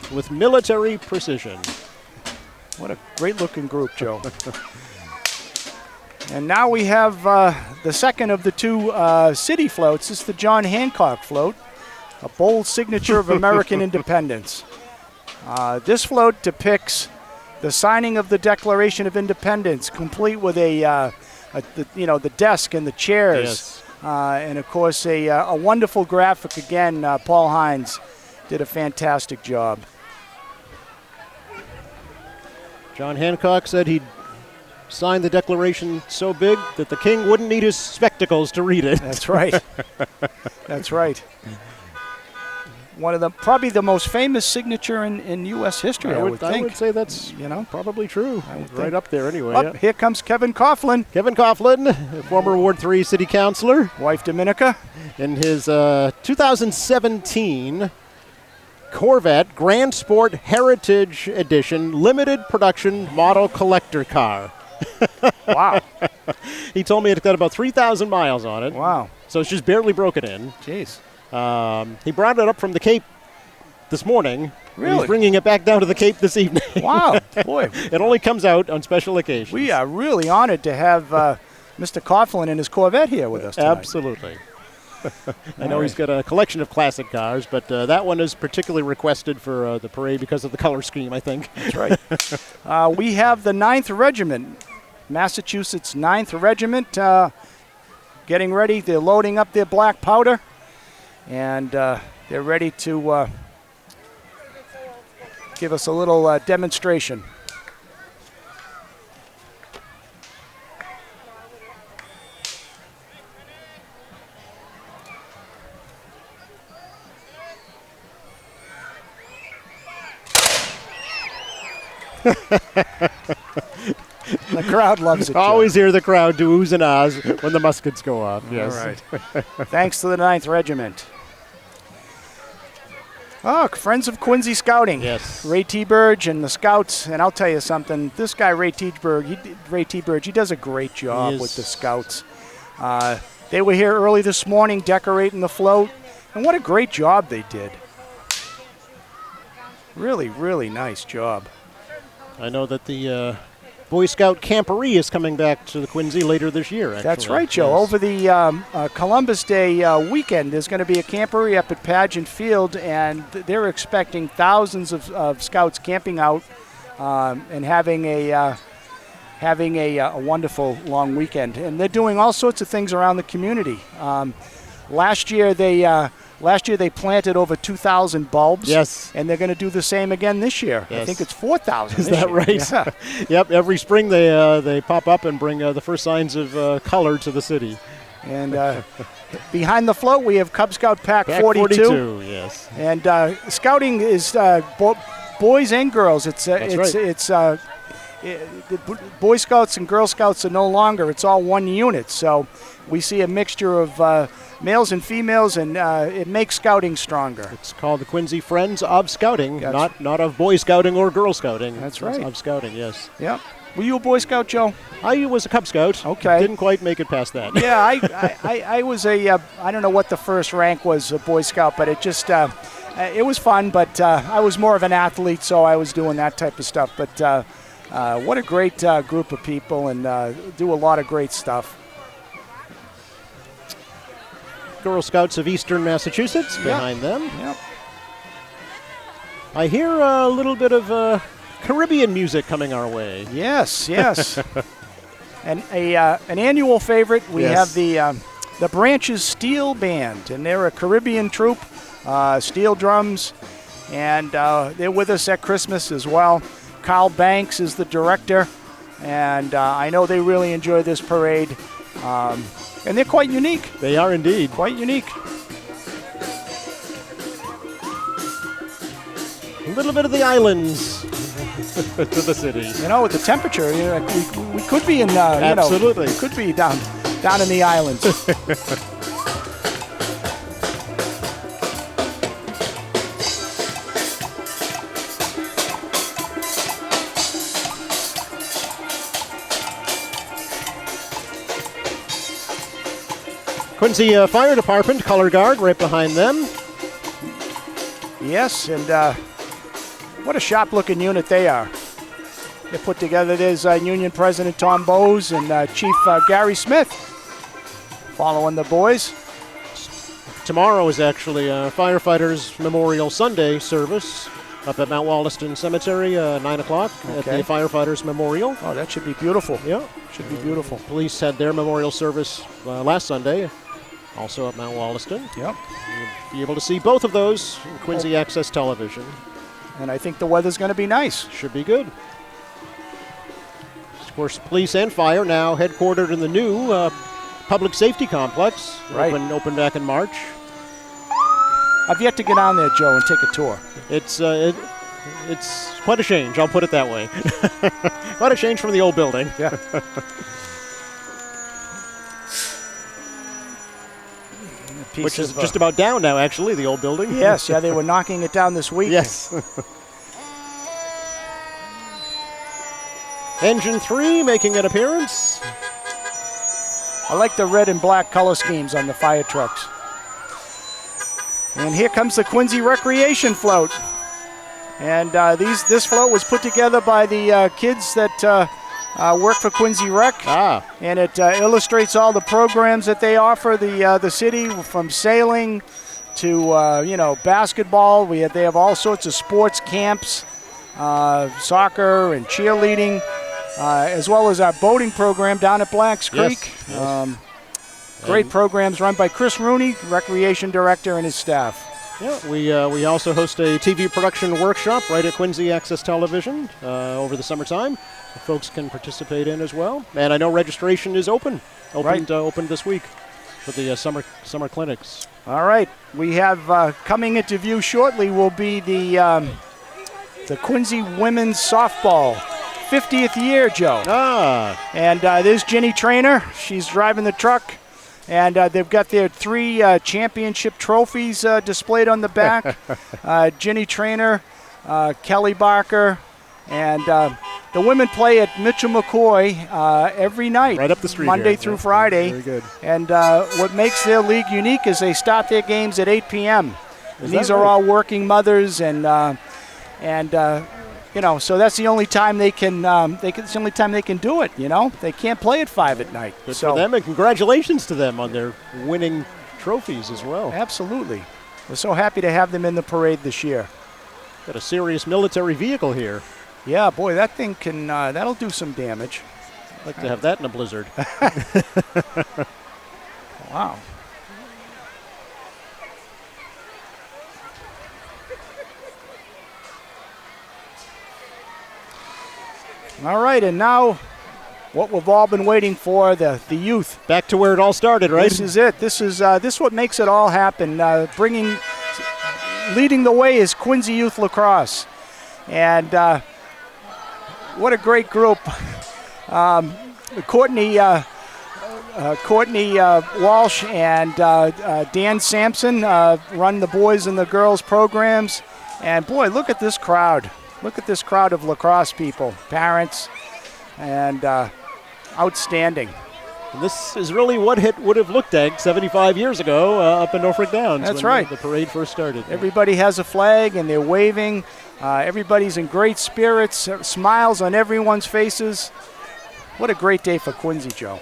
With military precision. What a great-looking group, Joe. And now we have the second of the two city floats. This is the John Hancock float, a bold signature of American independence. This float depicts the signing of the Declaration of Independence, complete with the desk and the chairs, yes. And of course a wonderful graphic. Again, Paul Hines did a fantastic job. John Hancock said he'd signed the Declaration so big that the king wouldn't need his spectacles to read it. That's right. That's right. one of the probably the most famous signature in U.S. history. I would think. I would say that's probably true. Right up there anyway. Yeah. Here comes Kevin Coughlin. Kevin Coughlin, former Ward 3 City Councilor. Wife Dominica. In his 2017 Corvette Grand Sport Heritage Edition limited production model collector car. Wow. He told me it's got about 3,000 miles on it. Wow. So it's just barely broken in. Jeez. He brought it up from the Cape this morning. Really? He's bringing it back down to the Cape this evening. Wow. Boy. It only comes out on special occasions. We are really honored to have Mr. Coughlin and his Corvette here with us tonight. Absolutely. I know he's got a collection of classic cars, but that one is particularly requested for the parade because of the color scheme, I think. That's right. We have the 9th Regiment, Massachusetts 9th Regiment, getting ready. They're loading up their black powder, and they're ready to give us a little demonstration. The crowd loves it. Always hear the crowd do oohs and ahs when the muskets go off. Yes. All right. Thanks to the 9th Regiment. Oh, Friends of Quincy Scouting. Yes. Ray T. Burge and the Scouts. And I'll tell you something. This guy, Ray T. Burge, he does a great job with the Scouts. They were here early this morning decorating the float. And what a great job they did. Really, really nice job. I know that the Boy Scout Camporee is coming back to the Quincy later this year, actually. That's right, Joe. Yes. Over the Columbus Day weekend, there's going to be a camporee up at Pageant Field, and they're expecting thousands of Scouts camping out and having a wonderful long weekend. And they're doing all sorts of things around the community. Last year they planted over 2,000 bulbs. Yes. And they're going to do the same again this year. Yes. I think it's 4,000 Is this that year. right? Yeah. Yep. Every spring they pop up and bring the first signs of color to the city. And behind the float, we have Cub Scout Pack 42. 42, yes. And scouting is boys and girls. Boy Scouts and Girl Scouts are no longer. It's all one unit. So we see a mixture of males and females, and it makes scouting stronger. It's called the Quincy Friends of Scouting, not of Boy Scouting or Girl Scouting. That's right. Of Scouting, yes. Yeah. Were you a Boy Scout, Joe? I was a Cub Scout. Okay. Didn't quite make it past that. Yeah, I was I don't know what the first rank was, a Boy Scout, but it just, it was fun, but I was more of an athlete, so I was doing that type of stuff. But what a great group of people, and do a lot of great stuff. Girl Scouts of Eastern Massachusetts behind them. Yep. I hear a little bit of Caribbean music coming our way. Yes, yes. And an annual favorite, we have the Branches Steel Band, and they're a Caribbean troupe, steel drums, and they're with us at Christmas as well. Carl Banks is the director, and I know they really enjoy this parade. And they're quite unique. They are indeed. Quite unique. A little bit of the islands to the city. You know, with the temperature, we could be in, Absolutely. We could be down in the islands. Quincy Fire Department, Color Guard, right behind them. Yes, and what a sharp-looking unit they are. They put together. There's Union President Tom Bowes and Chief Gary Smith following the boys. Tomorrow is actually Firefighters Memorial Sunday service up at Mount Wollaston Cemetery, 9 o'clock at the Firefighters Memorial. Oh, that should be beautiful. Yeah. Should be beautiful. Police had their memorial service last Sunday, also at Mount Wollaston. Yep. You'll be able to see both of those in Quincy Access Television. And I think the weather's going to be nice. Should be good. Of course, police and fire now headquartered in the new public safety complex. Right. Opened back in March. I've yet to get down there, Joe, and take a tour. It's quite a change. I'll put it that way. Quite a change from the old building. Yeah. Which is just about down now, actually, the old building. Yes, yeah, they were knocking it down this week. Yes. Engine 3 making an appearance. I like the red and black color schemes on the fire trucks. And here comes the Quincy Recreation Float. And this float was put together by the kids that work for Quincy Rec. And it illustrates all the programs that they offer the city, from sailing to basketball. They have all sorts of sports camps, soccer and cheerleading, as well as our boating program down at Blacks Creek. Yes. Great programs run by Chris Rooney, Recreation Director, and his staff. Yeah, we also host a TV production workshop right at Quincy Access Television over the summertime. Folks can participate in as well. And I know registration is opened this week for the summer clinics. All right, we have coming into view shortly will be the Quincy Women's Softball 50th year, Joe. And there's Jenny Trainer. She's driving the truck. And they've got their 3 championship trophies displayed on the back. Jenny Trainer, Kelly Barker, and the women play at Mitchell McCoy every night. Right up the street Monday here. through Friday. Very good. And what makes their league unique is they start their games at 8 p.m. And these are all working mothers, and so that's the only time they can. It's the only time they can do it. They can't play at 5 at night. Good for them, and congratulations to them on their winning trophies as well. Absolutely, we're so happy to have them in the parade this year. Got a serious military vehicle here. Yeah, boy, that thing can. That'll do some damage. I'd like to have that in a blizzard. Wow. All right, and now what we've all been waiting for, the youth. Back to where it all started, right? This is it. This is what makes it all happen. Leading the way is Quincy Youth Lacrosse. And what a great group. Courtney Walsh and Dan Sampson run the boys and the girls programs. And boy, look at this crowd. Look at this crowd of lacrosse people, parents, and outstanding. And this is really what it would have looked like 75 years ago up in Norfolk Downs. That's when right. The parade first started. Everybody has a flag and they're waving. Everybody's in great spirits, smiles on everyone's faces. What a great day for Quincy, Joe.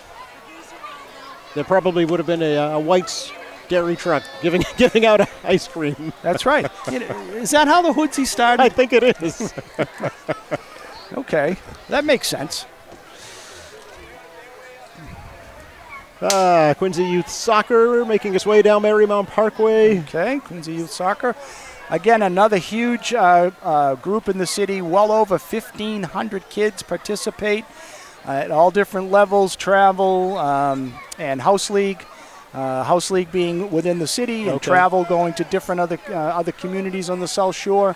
There probably would have been a White's dairy truck giving out ice cream. That's right. Is that how the Hoodsie started? I think it is. Okay, that makes sense. Quincy Youth Soccer making its way down Marymount Parkway. Okay, Quincy Youth Soccer. Again, another huge group in the city. Well over 1,500 kids participate at all different levels, travel and house league. House league being within the city, and travel going to different other communities on the South Shore.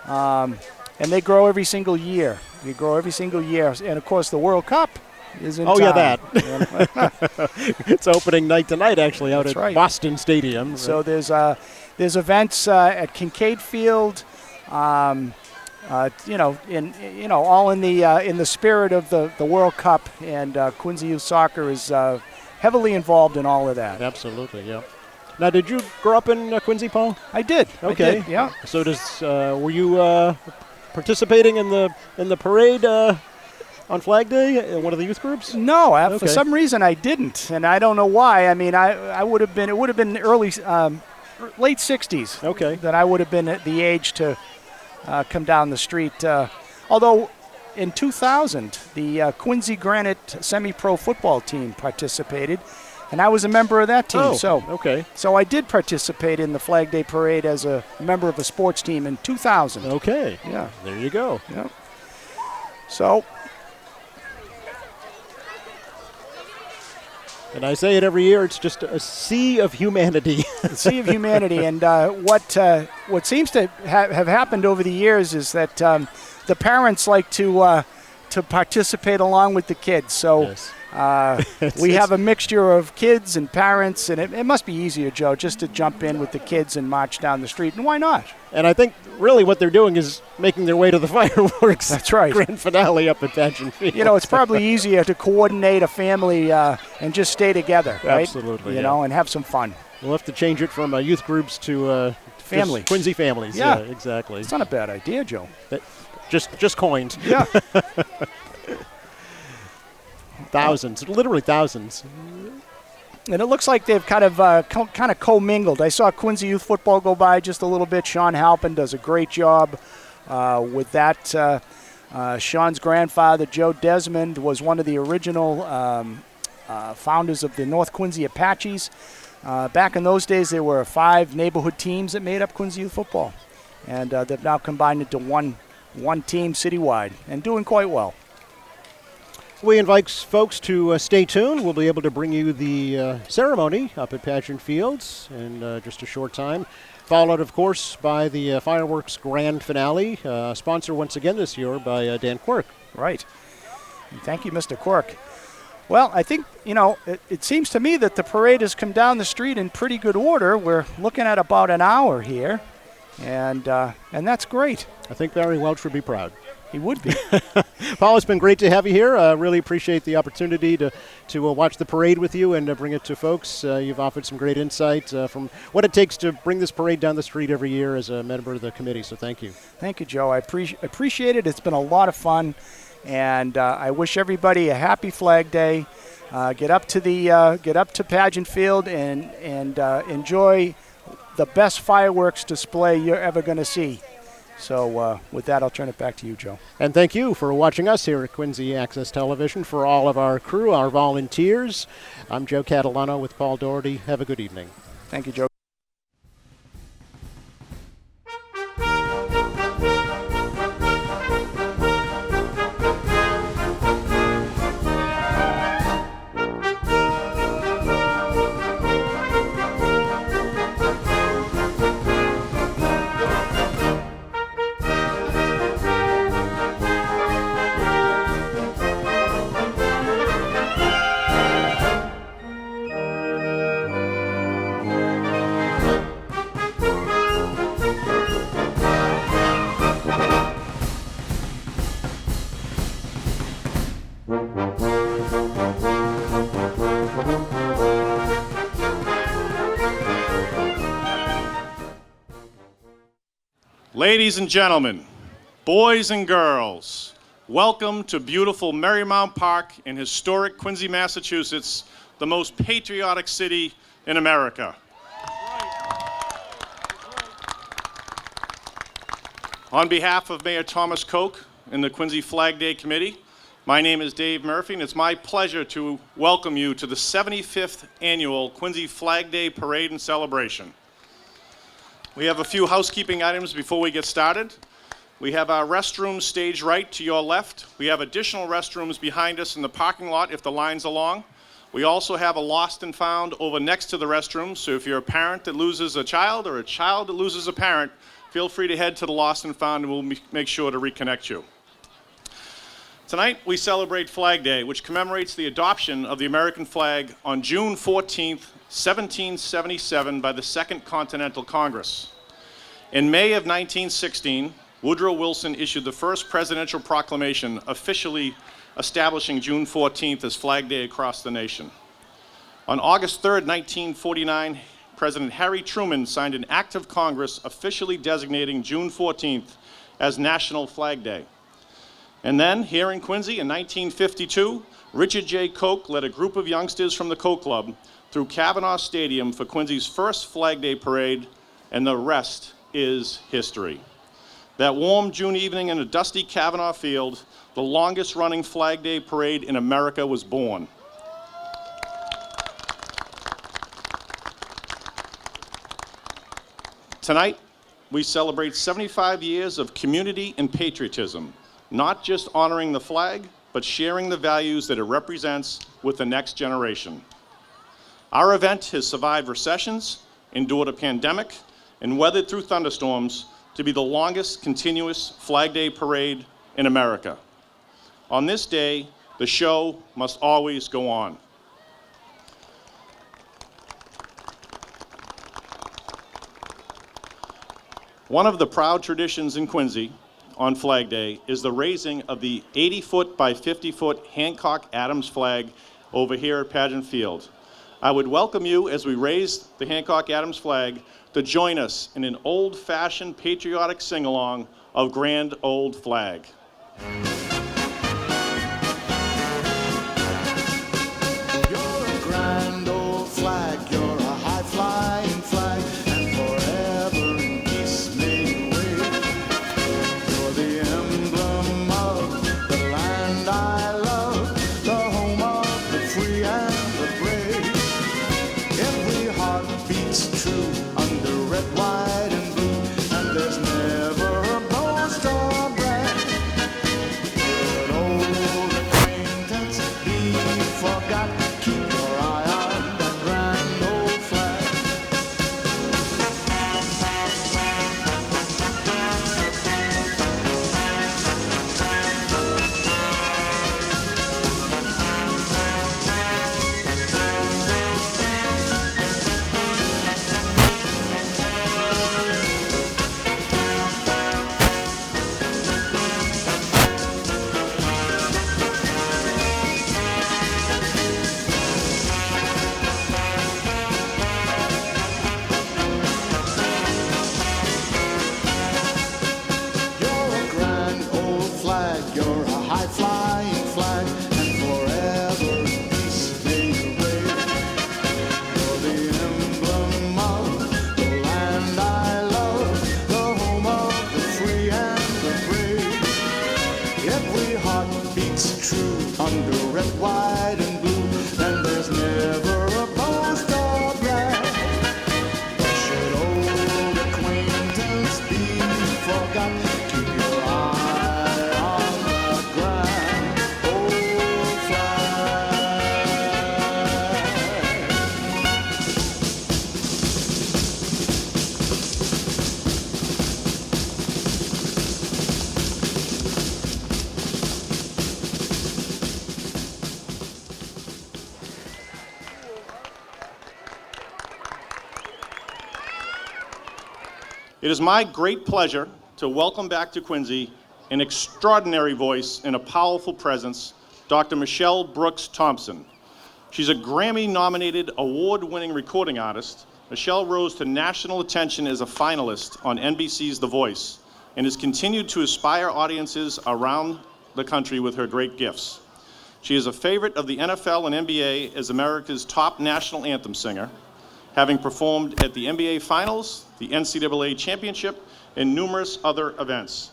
And they grow every single year. And, of course, the World Cup is in town. Yeah, that. It's opening night tonight, actually, out at Boston Stadium. So there's events at Kincaid Field, all in the spirit of the World Cup, and Quincy Youth Soccer is heavily involved in all of that. Absolutely, yeah. Now, did you grow up in Quincy, Paul? I did. Okay. I did, yeah. So were you participating in the parade on Flag Day in one of the youth groups? No, for some reason I didn't, and I don't know why. I mean, it would have been early, late 60s. Okay. That I would have been at the age to come down the street. Although in 2000, the Quincy Granite semi-pro football team participated, and I was a member of that team. So I did participate in the Flag Day Parade as a member of a sports team in 2000. Okay. Yeah. There you go. Yeah. So And I say it every year, it's just a sea of humanity. The sea of humanity. And what seems to have happened over the years is that the parents like to participate along with the kids. So Yes. we have a mixture of kids and parents, and it must be easier, Joe, just to jump in with the kids and march down the street. And why not? And I think really what they're doing is making their way to the fireworks. That's right. Grand finale up at Pageant Field. You know, it's probably easier to coordinate a family and just stay together, right? Absolutely, You know, and have some fun. We'll have to change it from youth groups to Family. just Quincy families. Yeah. Exactly. It's not a bad idea, Joe. Just coins. Yeah. Thousands, literally thousands. And it looks like they've kind of commingled. I saw Quincy Youth Football go by just a little bit. Sean Halpin does a great job with that. Sean's grandfather, Joe Desmond, was one of the original founders of the North Quincy Apaches. Back in those days, there were 5 neighborhood teams that made up Quincy Youth Football. And they've now combined into one team citywide and doing quite well. We invite folks to stay tuned. We'll be able to bring you the ceremony up at Pageant Fields in just a short time. Followed, of course, by the fireworks grand finale, sponsored once again this year by Dan Quirk. Right. And thank you, Mr. Quirk. Well, I think, you know, it seems to me that the parade has come down the street in pretty good order. We're looking at about an hour here, and that's great. I think Barry Welch would be proud. He would be. Paul, it's been great to have you here. Really appreciate the opportunity to watch the parade with you and bring it to folks. You've offered some great insight from what it takes to bring this parade down the street every year as a member of the committee, so thank you. Thank you, Joe. I appreciate it. It's been a lot of fun, and I wish everybody a happy Flag Day. Get up to Pageant Field and enjoy the best fireworks display you're ever going to see. So with that, I'll turn it back to you, Joe. And thank you for watching us here at Quincy Access Television. For all of our crew, our volunteers, I'm Joe Catalano with Paul Doherty. Have a good evening. Thank you, Joe. Ladies and gentlemen, boys and girls, welcome to beautiful Marymount Park in historic Quincy, Massachusetts, the most patriotic city in America. On behalf of Mayor Thomas Koch and the Quincy Flag Day Committee, my name is Dave Murphy, and it's my pleasure to welcome you to the 75th Annual Quincy Flag Day Parade and Celebration. We have a few housekeeping items before we get started. We have our restrooms staged right to your left. We have additional restrooms behind us in the parking lot if the line's along. We also have a lost and found over next to the restrooms, so if you're a parent that loses a child or a child that loses a parent, feel free to head to the lost and found and we'll make sure to reconnect you. Tonight we celebrate Flag Day, which commemorates the adoption of the American flag on June 14th, 1777 by the Second Continental Congress. In May of 1916, Woodrow Wilson issued the first presidential proclamation officially establishing June 14th as Flag Day across the nation. On August 3rd, 1949, President Harry Truman signed an act of Congress officially designating June 14th as National Flag Day. And then, here in Quincy in 1952, Richard J. Koch led a group of youngsters from the Koch Club through Kavanaugh Stadium for Quincy's first Flag Day parade, and the rest is history. That warm June evening in a dusty Kavanaugh field, the longest running Flag Day parade in America was born. Tonight, we celebrate 75 years of community and patriotism, not just honoring the flag, but sharing the values that it represents with the next generation. Our event has survived recessions, endured a pandemic, and weathered through thunderstorms to be the longest continuous Flag Day parade in America. On this day, the show must always go on. One of the proud traditions in Quincy on Flag Day is the raising of the 80-foot by 50-foot Hancock Adams flag over here at Pageant Field. I would welcome you as we raise the Hancock Adams flag to join us in an old-fashioned patriotic sing-along of Grand Old Flag. You're a grand old flag, you're a high-flying flag, and forever in peace may you wave. You're the emblem of the land I love, the home of the free and the brave. Every heart beats true under red, white, and blue, and there's never a boast or brag. Let old acquaintance be forgot. Keep your eye on that grand old flag. You're a grand old flag, you're a high-flying flag, and forever in peace may you wave. You're the emblem of the land I love, the home of the free and the brave. Every heart beats true under red, white, and blue, and there's never a boast or brag. Should old acquaintance be forgot, keep your eye on the grand old flag. It is my great pleasure to welcome back to Quincy an extraordinary voice and a powerful presence, Dr. Michelle Brooks Thompson. She's a Grammy-nominated, award-winning recording artist. Michelle rose to national attention as a finalist on NBC's The Voice and has continued to inspire audiences around the country with her great gifts. She is a favorite of the NFL and NBA as America's top national anthem singer, having performed at the NBA Finals, the NCAA Championship, and numerous other events.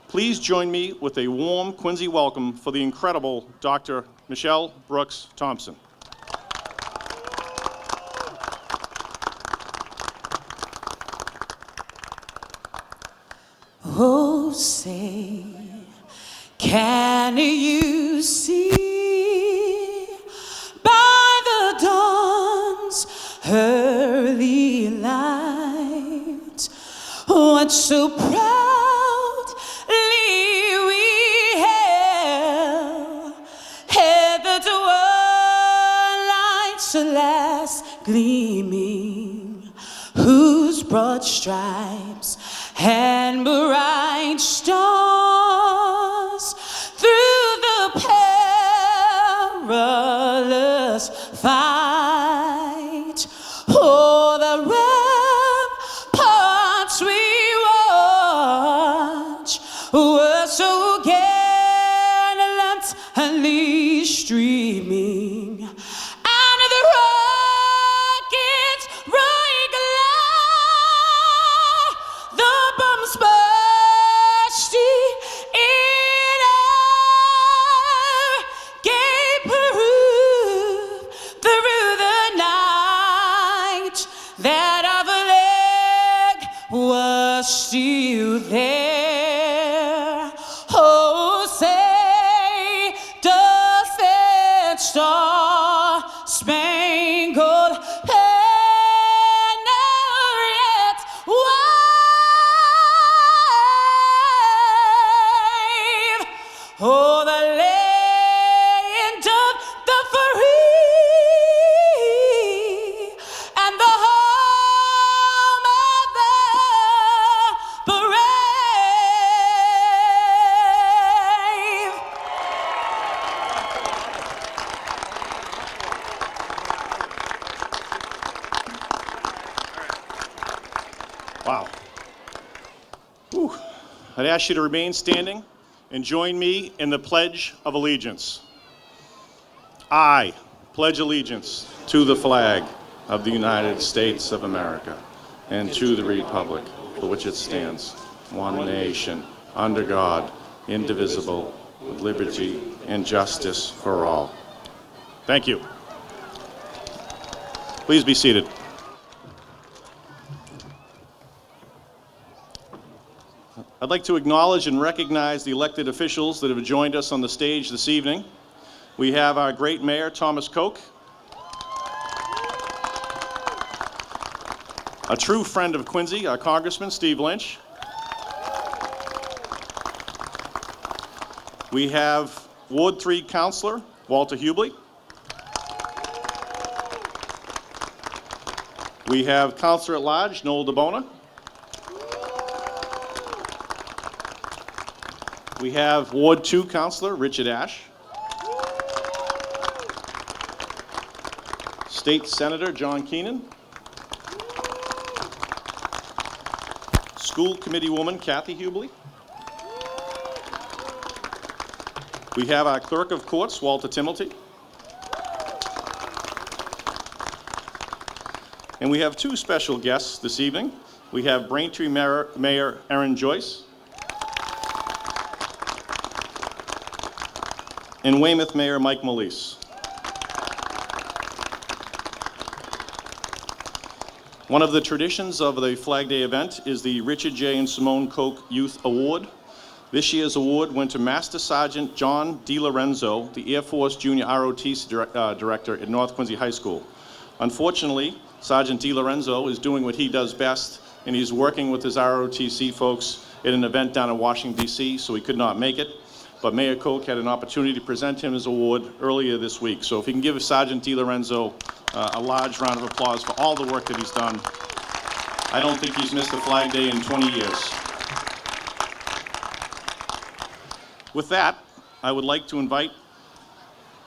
Please join me with a warm Quincy welcome for the incredible Dr. Michelle Brooks Thompson. Oh, say, can you see by the dawn's early light what so proudly we hailed, hither lights at last gleaming, whose broad stripes and bright stars through the perilous fight, oh, the ramparts we watch were so gallantly streaming, and the rockets right glide, the bombs bursting in air, gave proof through the night that our flag was still there. Oh, say, does that star Oh, the land of the free and the home of the brave. Wow. Whew. I'd ask you to remain standing and join me in the Pledge of Allegiance. I pledge allegiance to the flag of the United States of America and to the republic for which it stands, one nation, under God, indivisible, with liberty and justice for all. Thank you. Please be seated. I'd like to acknowledge and recognize the elected officials that have joined us on the stage this evening. We have our great mayor, Thomas Koch, a true friend of Quincy, our Congressman, Steve Lynch. We have Ward 3 Councilor, Walter Hubley. We have Councilor at Large, Noel DeBona. We have Ward 2 Councilor Richard Ashe. State Senator John Keenan. School Committee Woman Kathy Hubley. We have our Clerk of Courts, Walter Timilty. And we have two special guests this evening. We have Braintree Mayor Erin Joyce and Weymouth Mayor Mike Melise. One of the traditions of the Flag Day event is the Richard J. and Simone Koch Youth Award. This year's award went to Master Sergeant John DiLorenzo, the Air Force Junior ROTC Director at North Quincy High School. Unfortunately, Sergeant DiLorenzo is doing what he does best, and he's working with his ROTC folks at an event down in Washington, D.C., so he could not make it. But Mayor Koch had an opportunity to present him his award earlier this week. So if you can give Sergeant DiLorenzo a large round of applause for all the work that he's done. I don't think he's missed a Flag Day in 20 years. With that, I would like to invite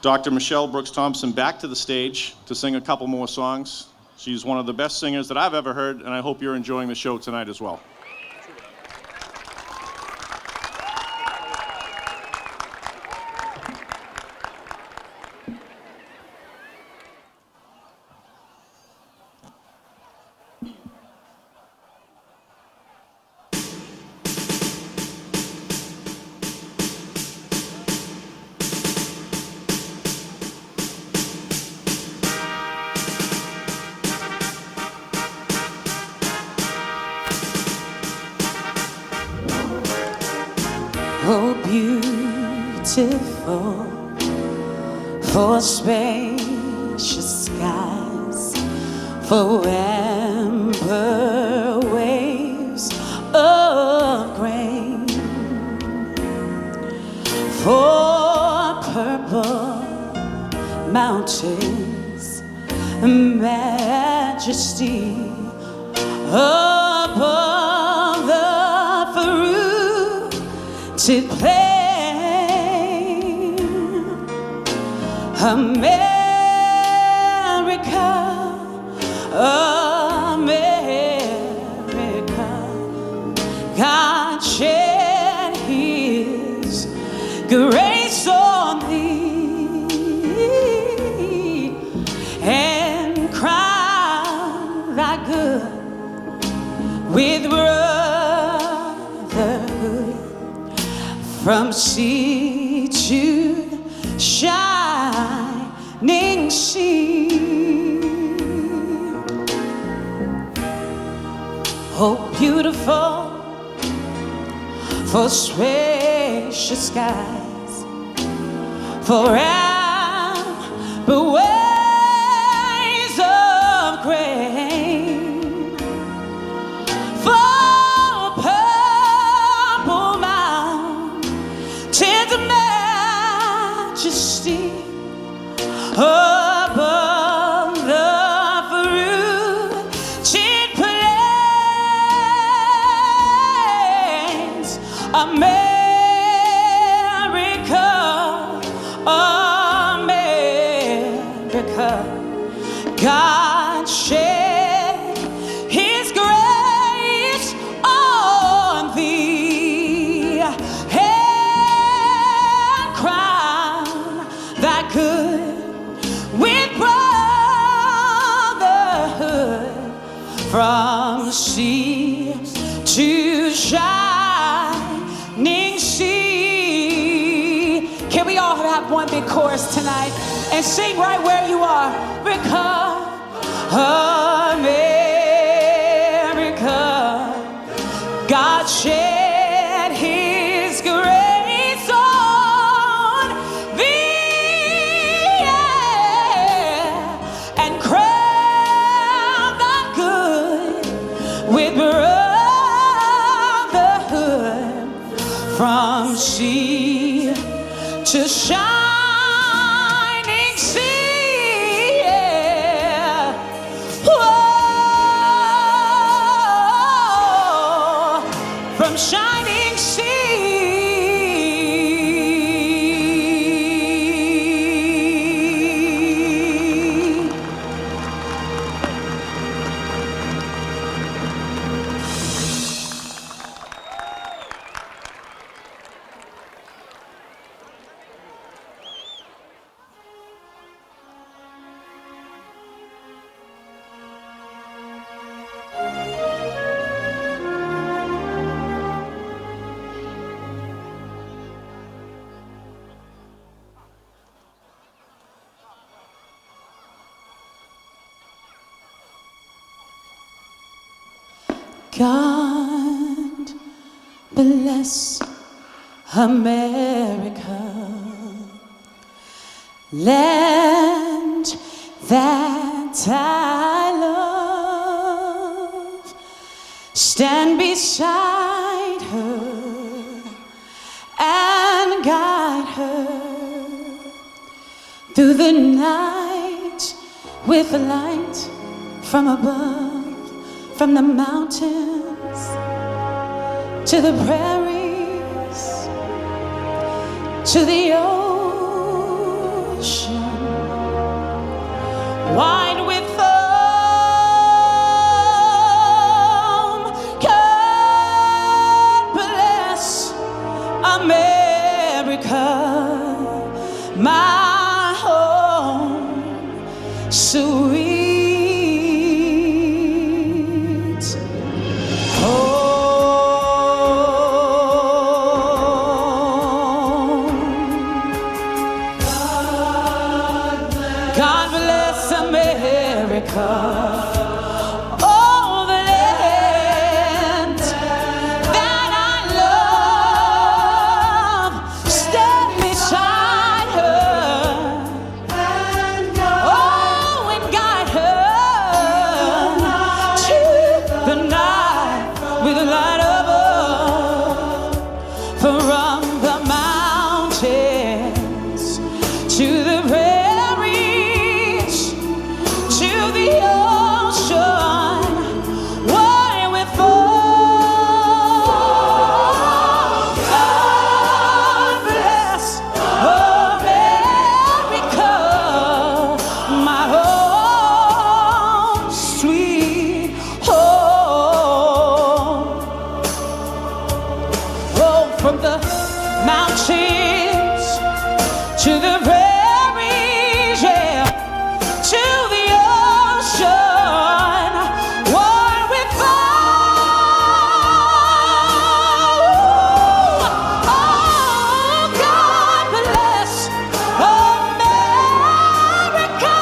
Dr. Michelle Brooks Thompson back to the stage to sing a couple more songs. She's one of the best singers that I've ever heard, and I hope you're enjoying the show tonight as well. Oh, beautiful for spacious skies, for amber waves of grain, for purple mountains, majesty above the fruited plain. America, America, God shed His grace on thee and crown thy good with brotherhood from sea to shining sea. Oh, beautiful for spacious skies, for amber waves of grain, for purple mountains, God shed His grace on thee, and crown that good with brotherhood from sea to shining sea. Can we all have one big chorus tonight and sing right where you are? Because America, God shed His grace on thee, yeah, and crowned the good with brotherhood from sea to shining sea, yeah. Whoa, from shining sea. God bless America, land that I love. Stand beside her and guide her through the night with light from above. From the mountains to the prairies to the ocean, wide with foam. God bless America, my home, sweet. God bless America, oh, the land that I love. Stand beside her, oh, and guide her to the night with the light above. From the mountains to the from the mountains to the prairies, yeah, to the ocean, one with fire. Oh, God bless America,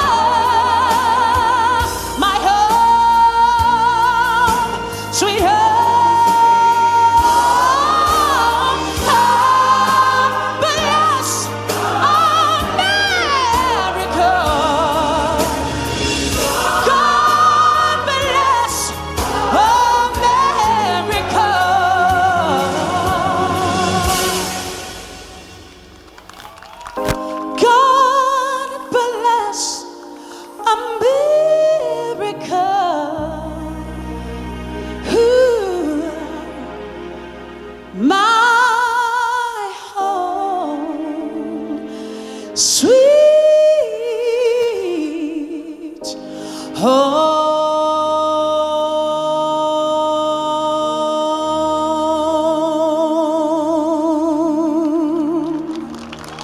my home, sweet home. My home, sweet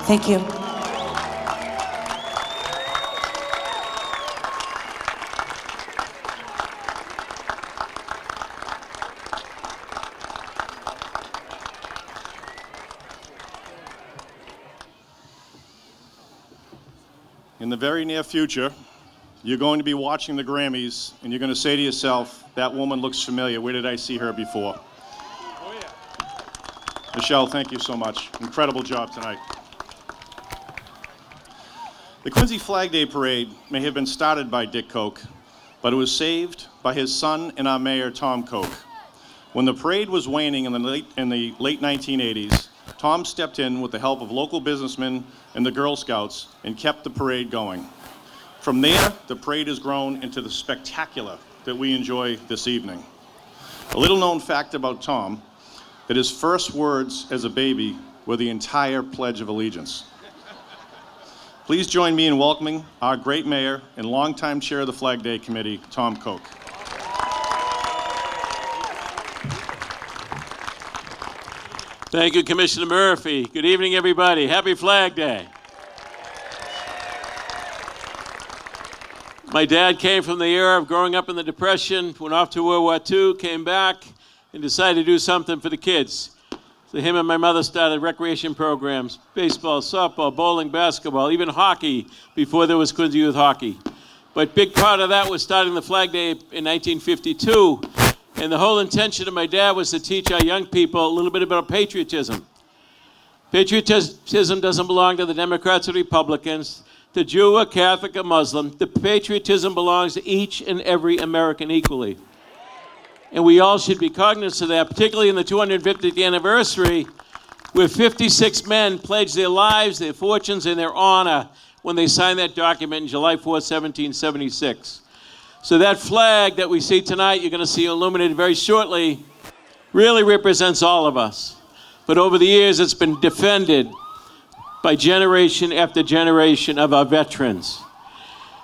Thank you. In the very near future, you're going to be watching the Grammys, and you're going to say to yourself, that woman looks familiar. Where did I see her before? Oh, yeah. Michelle, thank you so much. Incredible job tonight. The Quincy Flag Day Parade may have been started by Dick Koch, but it was saved by his son and our mayor, Tom Koch. When the parade was waning in the late 1980s, Tom stepped in with the help of local businessmen and the Girl Scouts and kept the parade going. From there, the parade has grown into the spectacular that we enjoy this evening. A little known fact about Tom, that his first words as a baby were the entire Pledge of Allegiance. Please join me in welcoming our great mayor and longtime chair of the Flag Day Committee, Tom Koch. Thank you, Commissioner Murphy. Good evening, everybody. Happy Flag Day. My dad came from the era of growing up in the Depression, went off to World War II, came back, and decided to do something for the kids. So him and my mother started recreation programs, baseball, softball, bowling, basketball, even hockey, before there was Quincy Youth Hockey. But big part of that was starting the Flag Day in 1952. And the whole intention of my dad was to teach our young people a little bit about patriotism. Patriotism doesn't belong to the Democrats or Republicans, to Jew or Catholic or Muslim. The patriotism belongs to each and every American equally. And we all should be cognizant of that, particularly in the 250th anniversary, where 56 men pledged their lives, their fortunes, and their honor when they signed that document on July 4, 1776. So that flag that we see tonight, you're going to see illuminated very shortly, really represents all of us. But over the years, it's been defended by generation after generation of our veterans.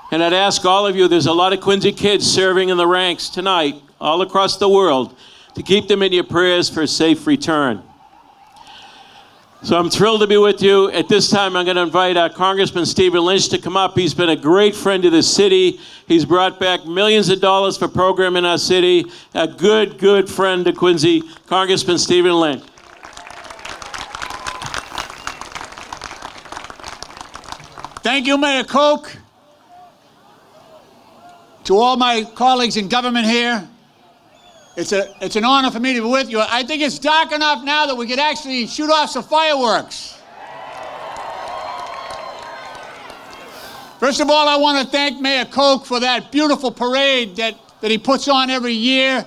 And I'd ask all of you, there's a lot of Quincy kids serving in the ranks tonight, all across the world, to keep them in your prayers for a safe return. So I'm thrilled to be with you. At this time, I'm going to invite Congressman Stephen Lynch to come up. He's been a great friend of the city. He's brought back millions of dollars for program in our city. A good, good friend to Quincy, Congressman Stephen Lynch. Thank you, Mayor Koch. To all my colleagues in government here, it's an honor for me to be with you. I think it's dark enough now that we could actually shoot off some fireworks. First of all, I want to thank Mayor Koch for that beautiful parade that he puts on every year.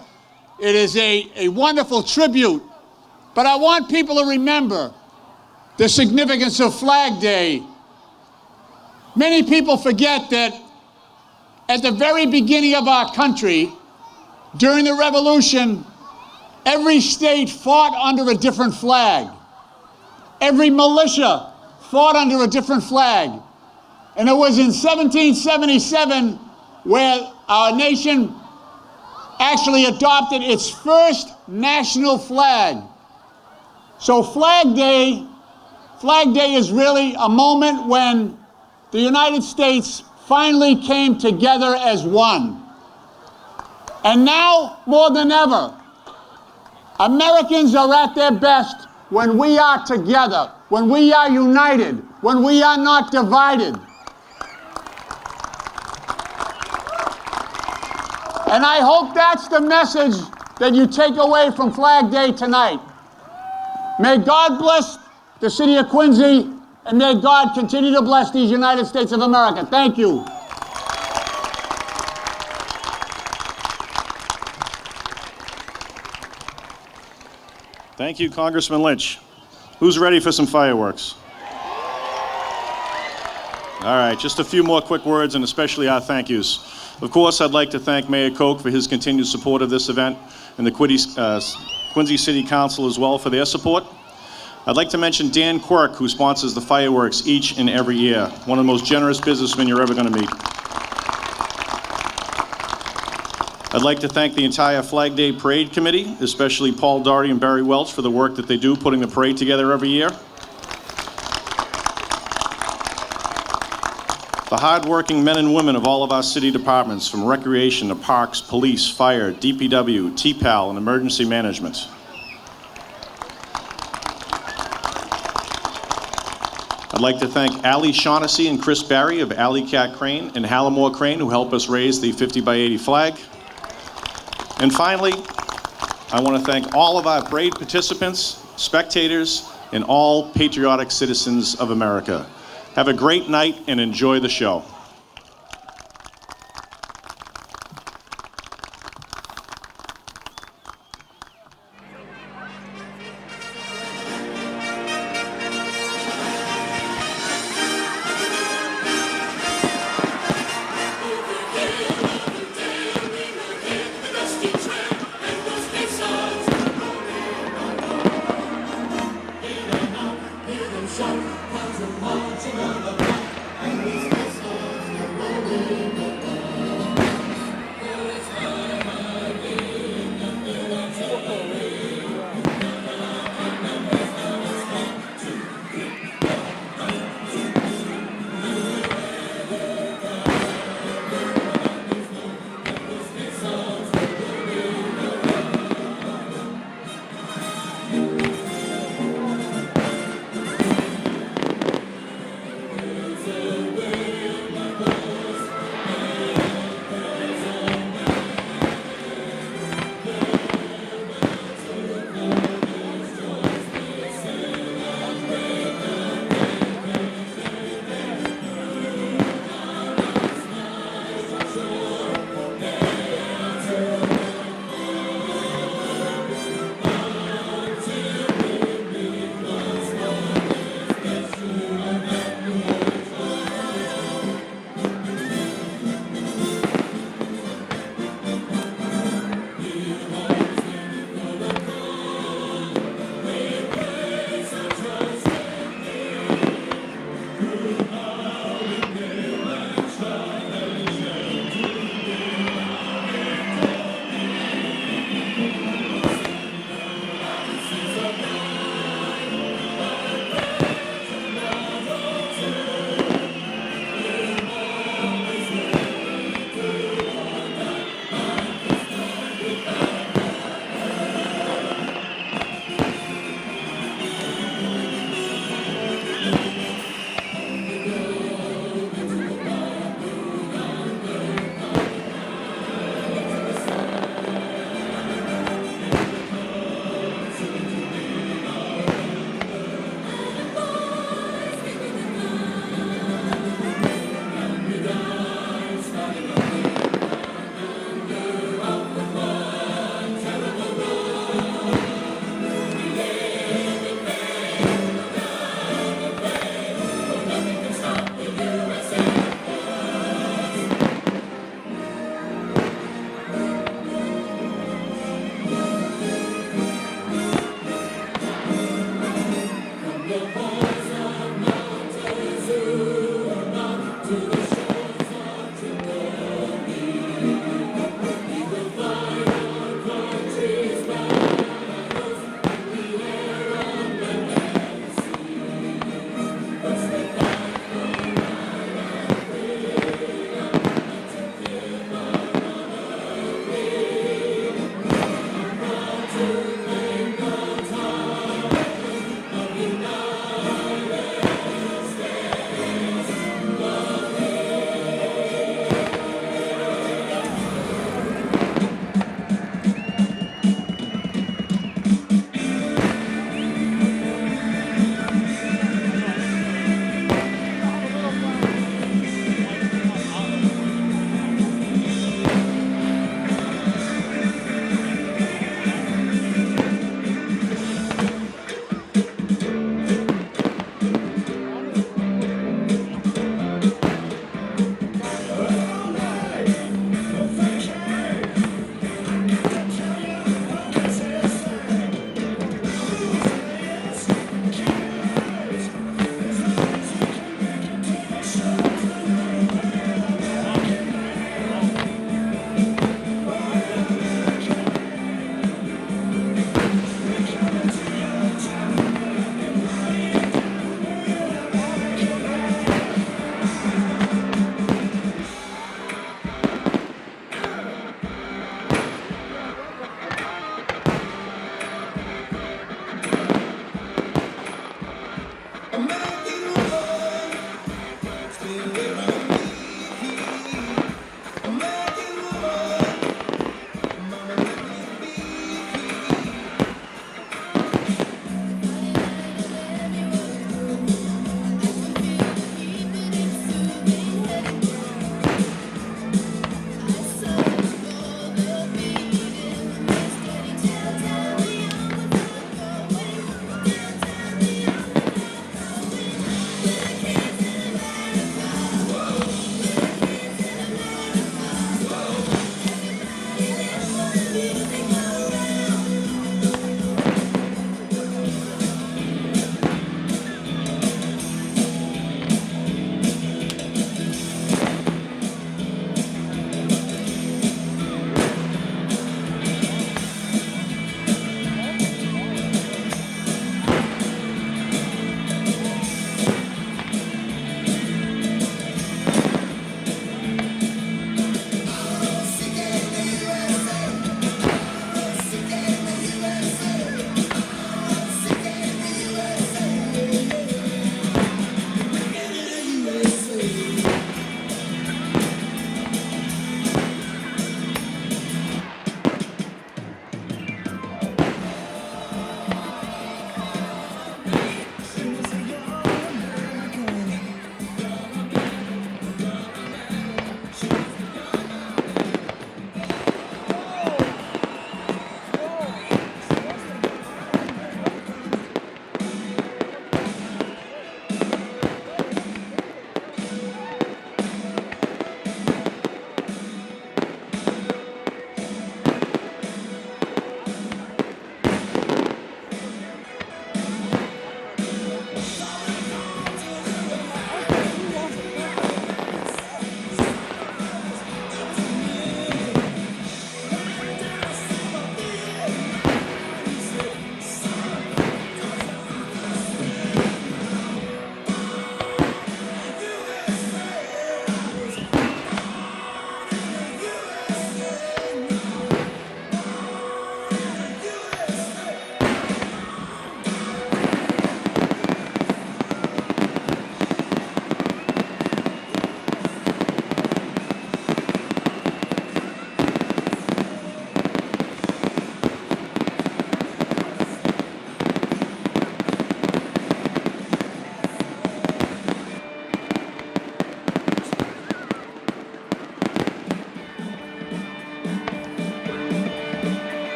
It is a wonderful tribute. But I want people to remember the significance of Flag Day. Many people forget that at the very beginning of our country, during the Revolution, every state fought under a different flag. Every militia fought under a different flag. And it was in 1777 where our nation actually adopted its first national flag. So Flag Day is really a moment when the United States finally came together as one. And now, more than ever, Americans are at their best when we are together, when we are united, when we are not divided. And I hope that's the message that you take away from Flag Day tonight. May God bless the city of Quincy, and may God continue to bless these United States of America. Thank you. Thank you, Congressman Lynch. Who's ready for some fireworks? All right, just a few more quick words, and especially our thank yous. Of course, I'd like to thank Mayor Koch for his continued support of this event, and the Quincy City Council as well for their support. I'd like to mention Dan Quirk, who sponsors the fireworks each and every year. One of the most generous businessmen you're ever going to meet. I'd like to thank the entire Flag Day Parade Committee, especially Paul Doherty and Barry Welch for the work that they do putting the parade together every year. The hardworking men and women of all of our city departments, from recreation to parks, police, fire, DPW, TPAL, and emergency management. I'd like to thank Allie Shaughnessy and Chris Barry of Alley Cat Crane and Hallamore Crane, who helped us raise the 50 by 80 flag. And finally, I want to thank all of our parade participants, spectators, and all patriotic citizens of America. Have a great night and enjoy the show.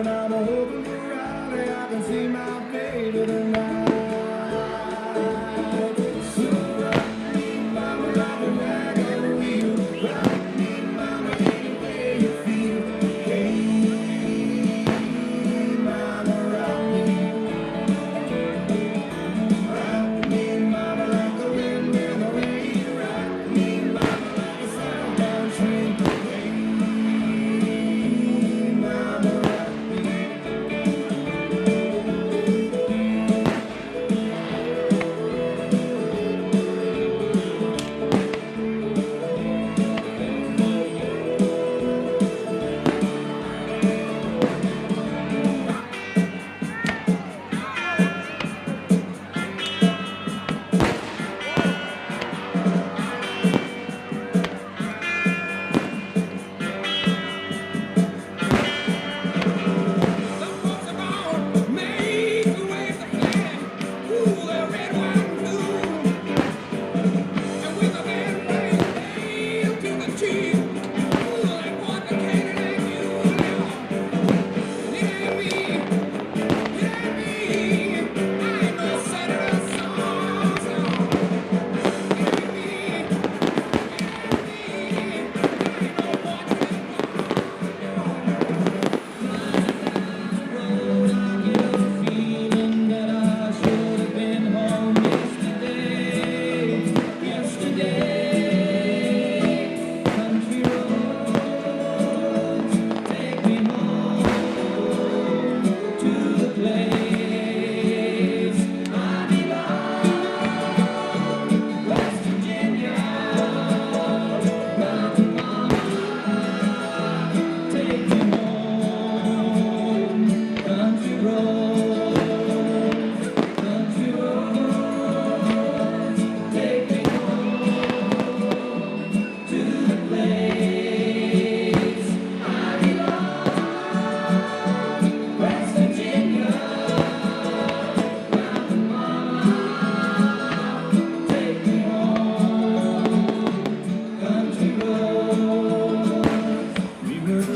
and I'm hoping for Raleigh I can see my baby tonight. So rock me, mama, rock me back on the wheel. Rock me, mama, any way you feel. Hey, mama, rock me. Rock me, mama, like the wind in the rain. Rock me, mama, like a southbound train. Hey, mama, rock me.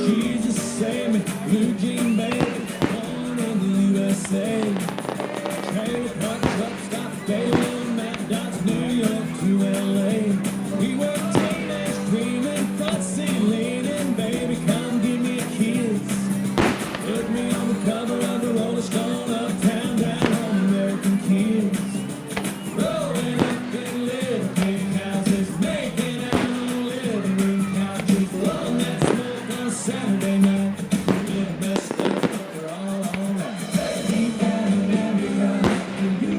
Jesus save me, Blue Jean baby, born in the USA. Trailer park, truck stop, Baylor, Matt Dots, New York to LA. We were teenage dreaming, front seat leaning, baby, come give me a kiss. Put me on the cover of the Rolling Stone, uptown, down on American Kids. Rolling up in little big houses, making out on living room couches, blowing that smoke on Saturday night. We're the best stuff, we're all right. Deep down in every house,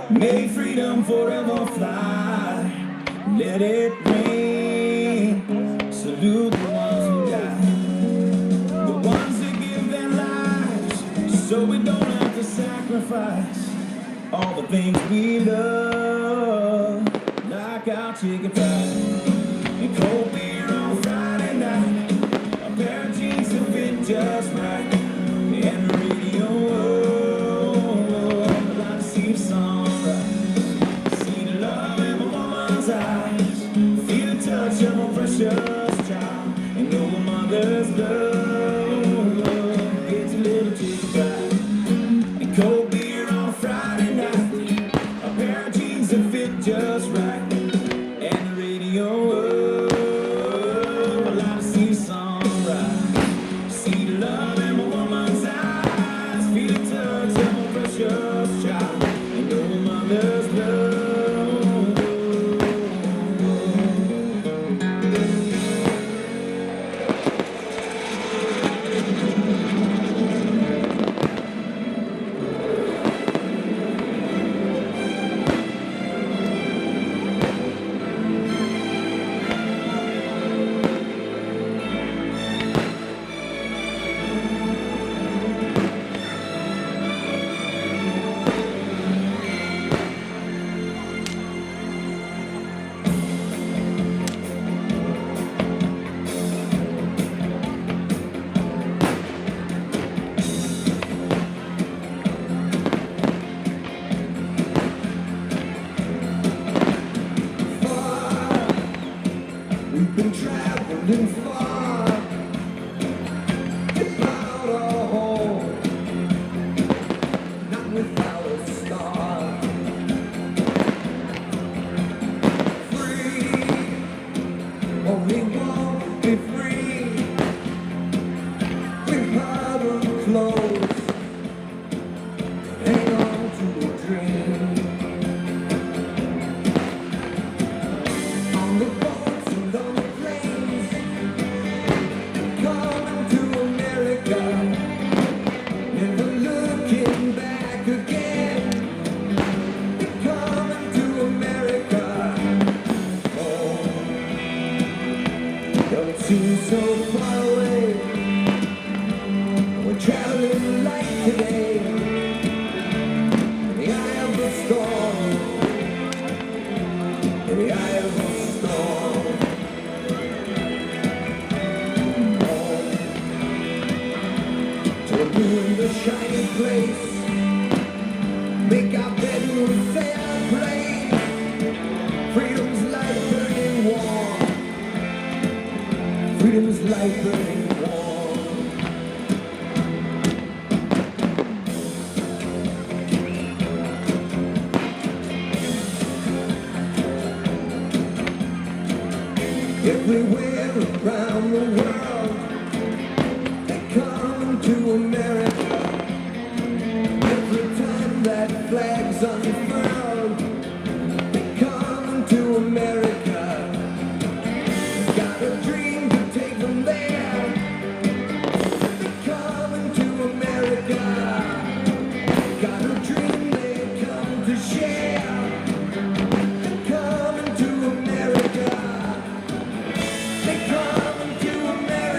May freedom forever fly. Let it rain. Salute the ones who die. The ones that give their lives so we don't have to sacrifice all the things we love, like our chicken fries and cold beer on Friday night, a pair of jeans that fit just right, and the radio. I'd like to see the sunrise, see the love in my woman's eyes, feel the touch of my precious child, and know my mother's love. Get a little chicken fry and cold beer on Friday night, a pair of jeans that fit just right, and the radio. I'd like to see the sunrise, see the love in my woman's eyes, feel the touch of my precious child, and know my mother's love. We've been traveling far, without a home, not without a star. Free, only want to be free. With heart closed, hang on to a dream. On the boats and on the planes, coming to America, never looking back again. Coming to America, oh, don't seem so far away. We're traveling light today, in the eye of the storm, in the eye of the storm. To a new and a shining place, make our bedroom fair place. Freedom's light burning warm, freedom's light burning warm. Everywhere around the world, they're coming to America. Every time that flag's unfurled, they're coming to America. Got a dream to take them there. They're coming to America. Got a dream they come to share. They're coming to America. They coming to America.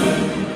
America.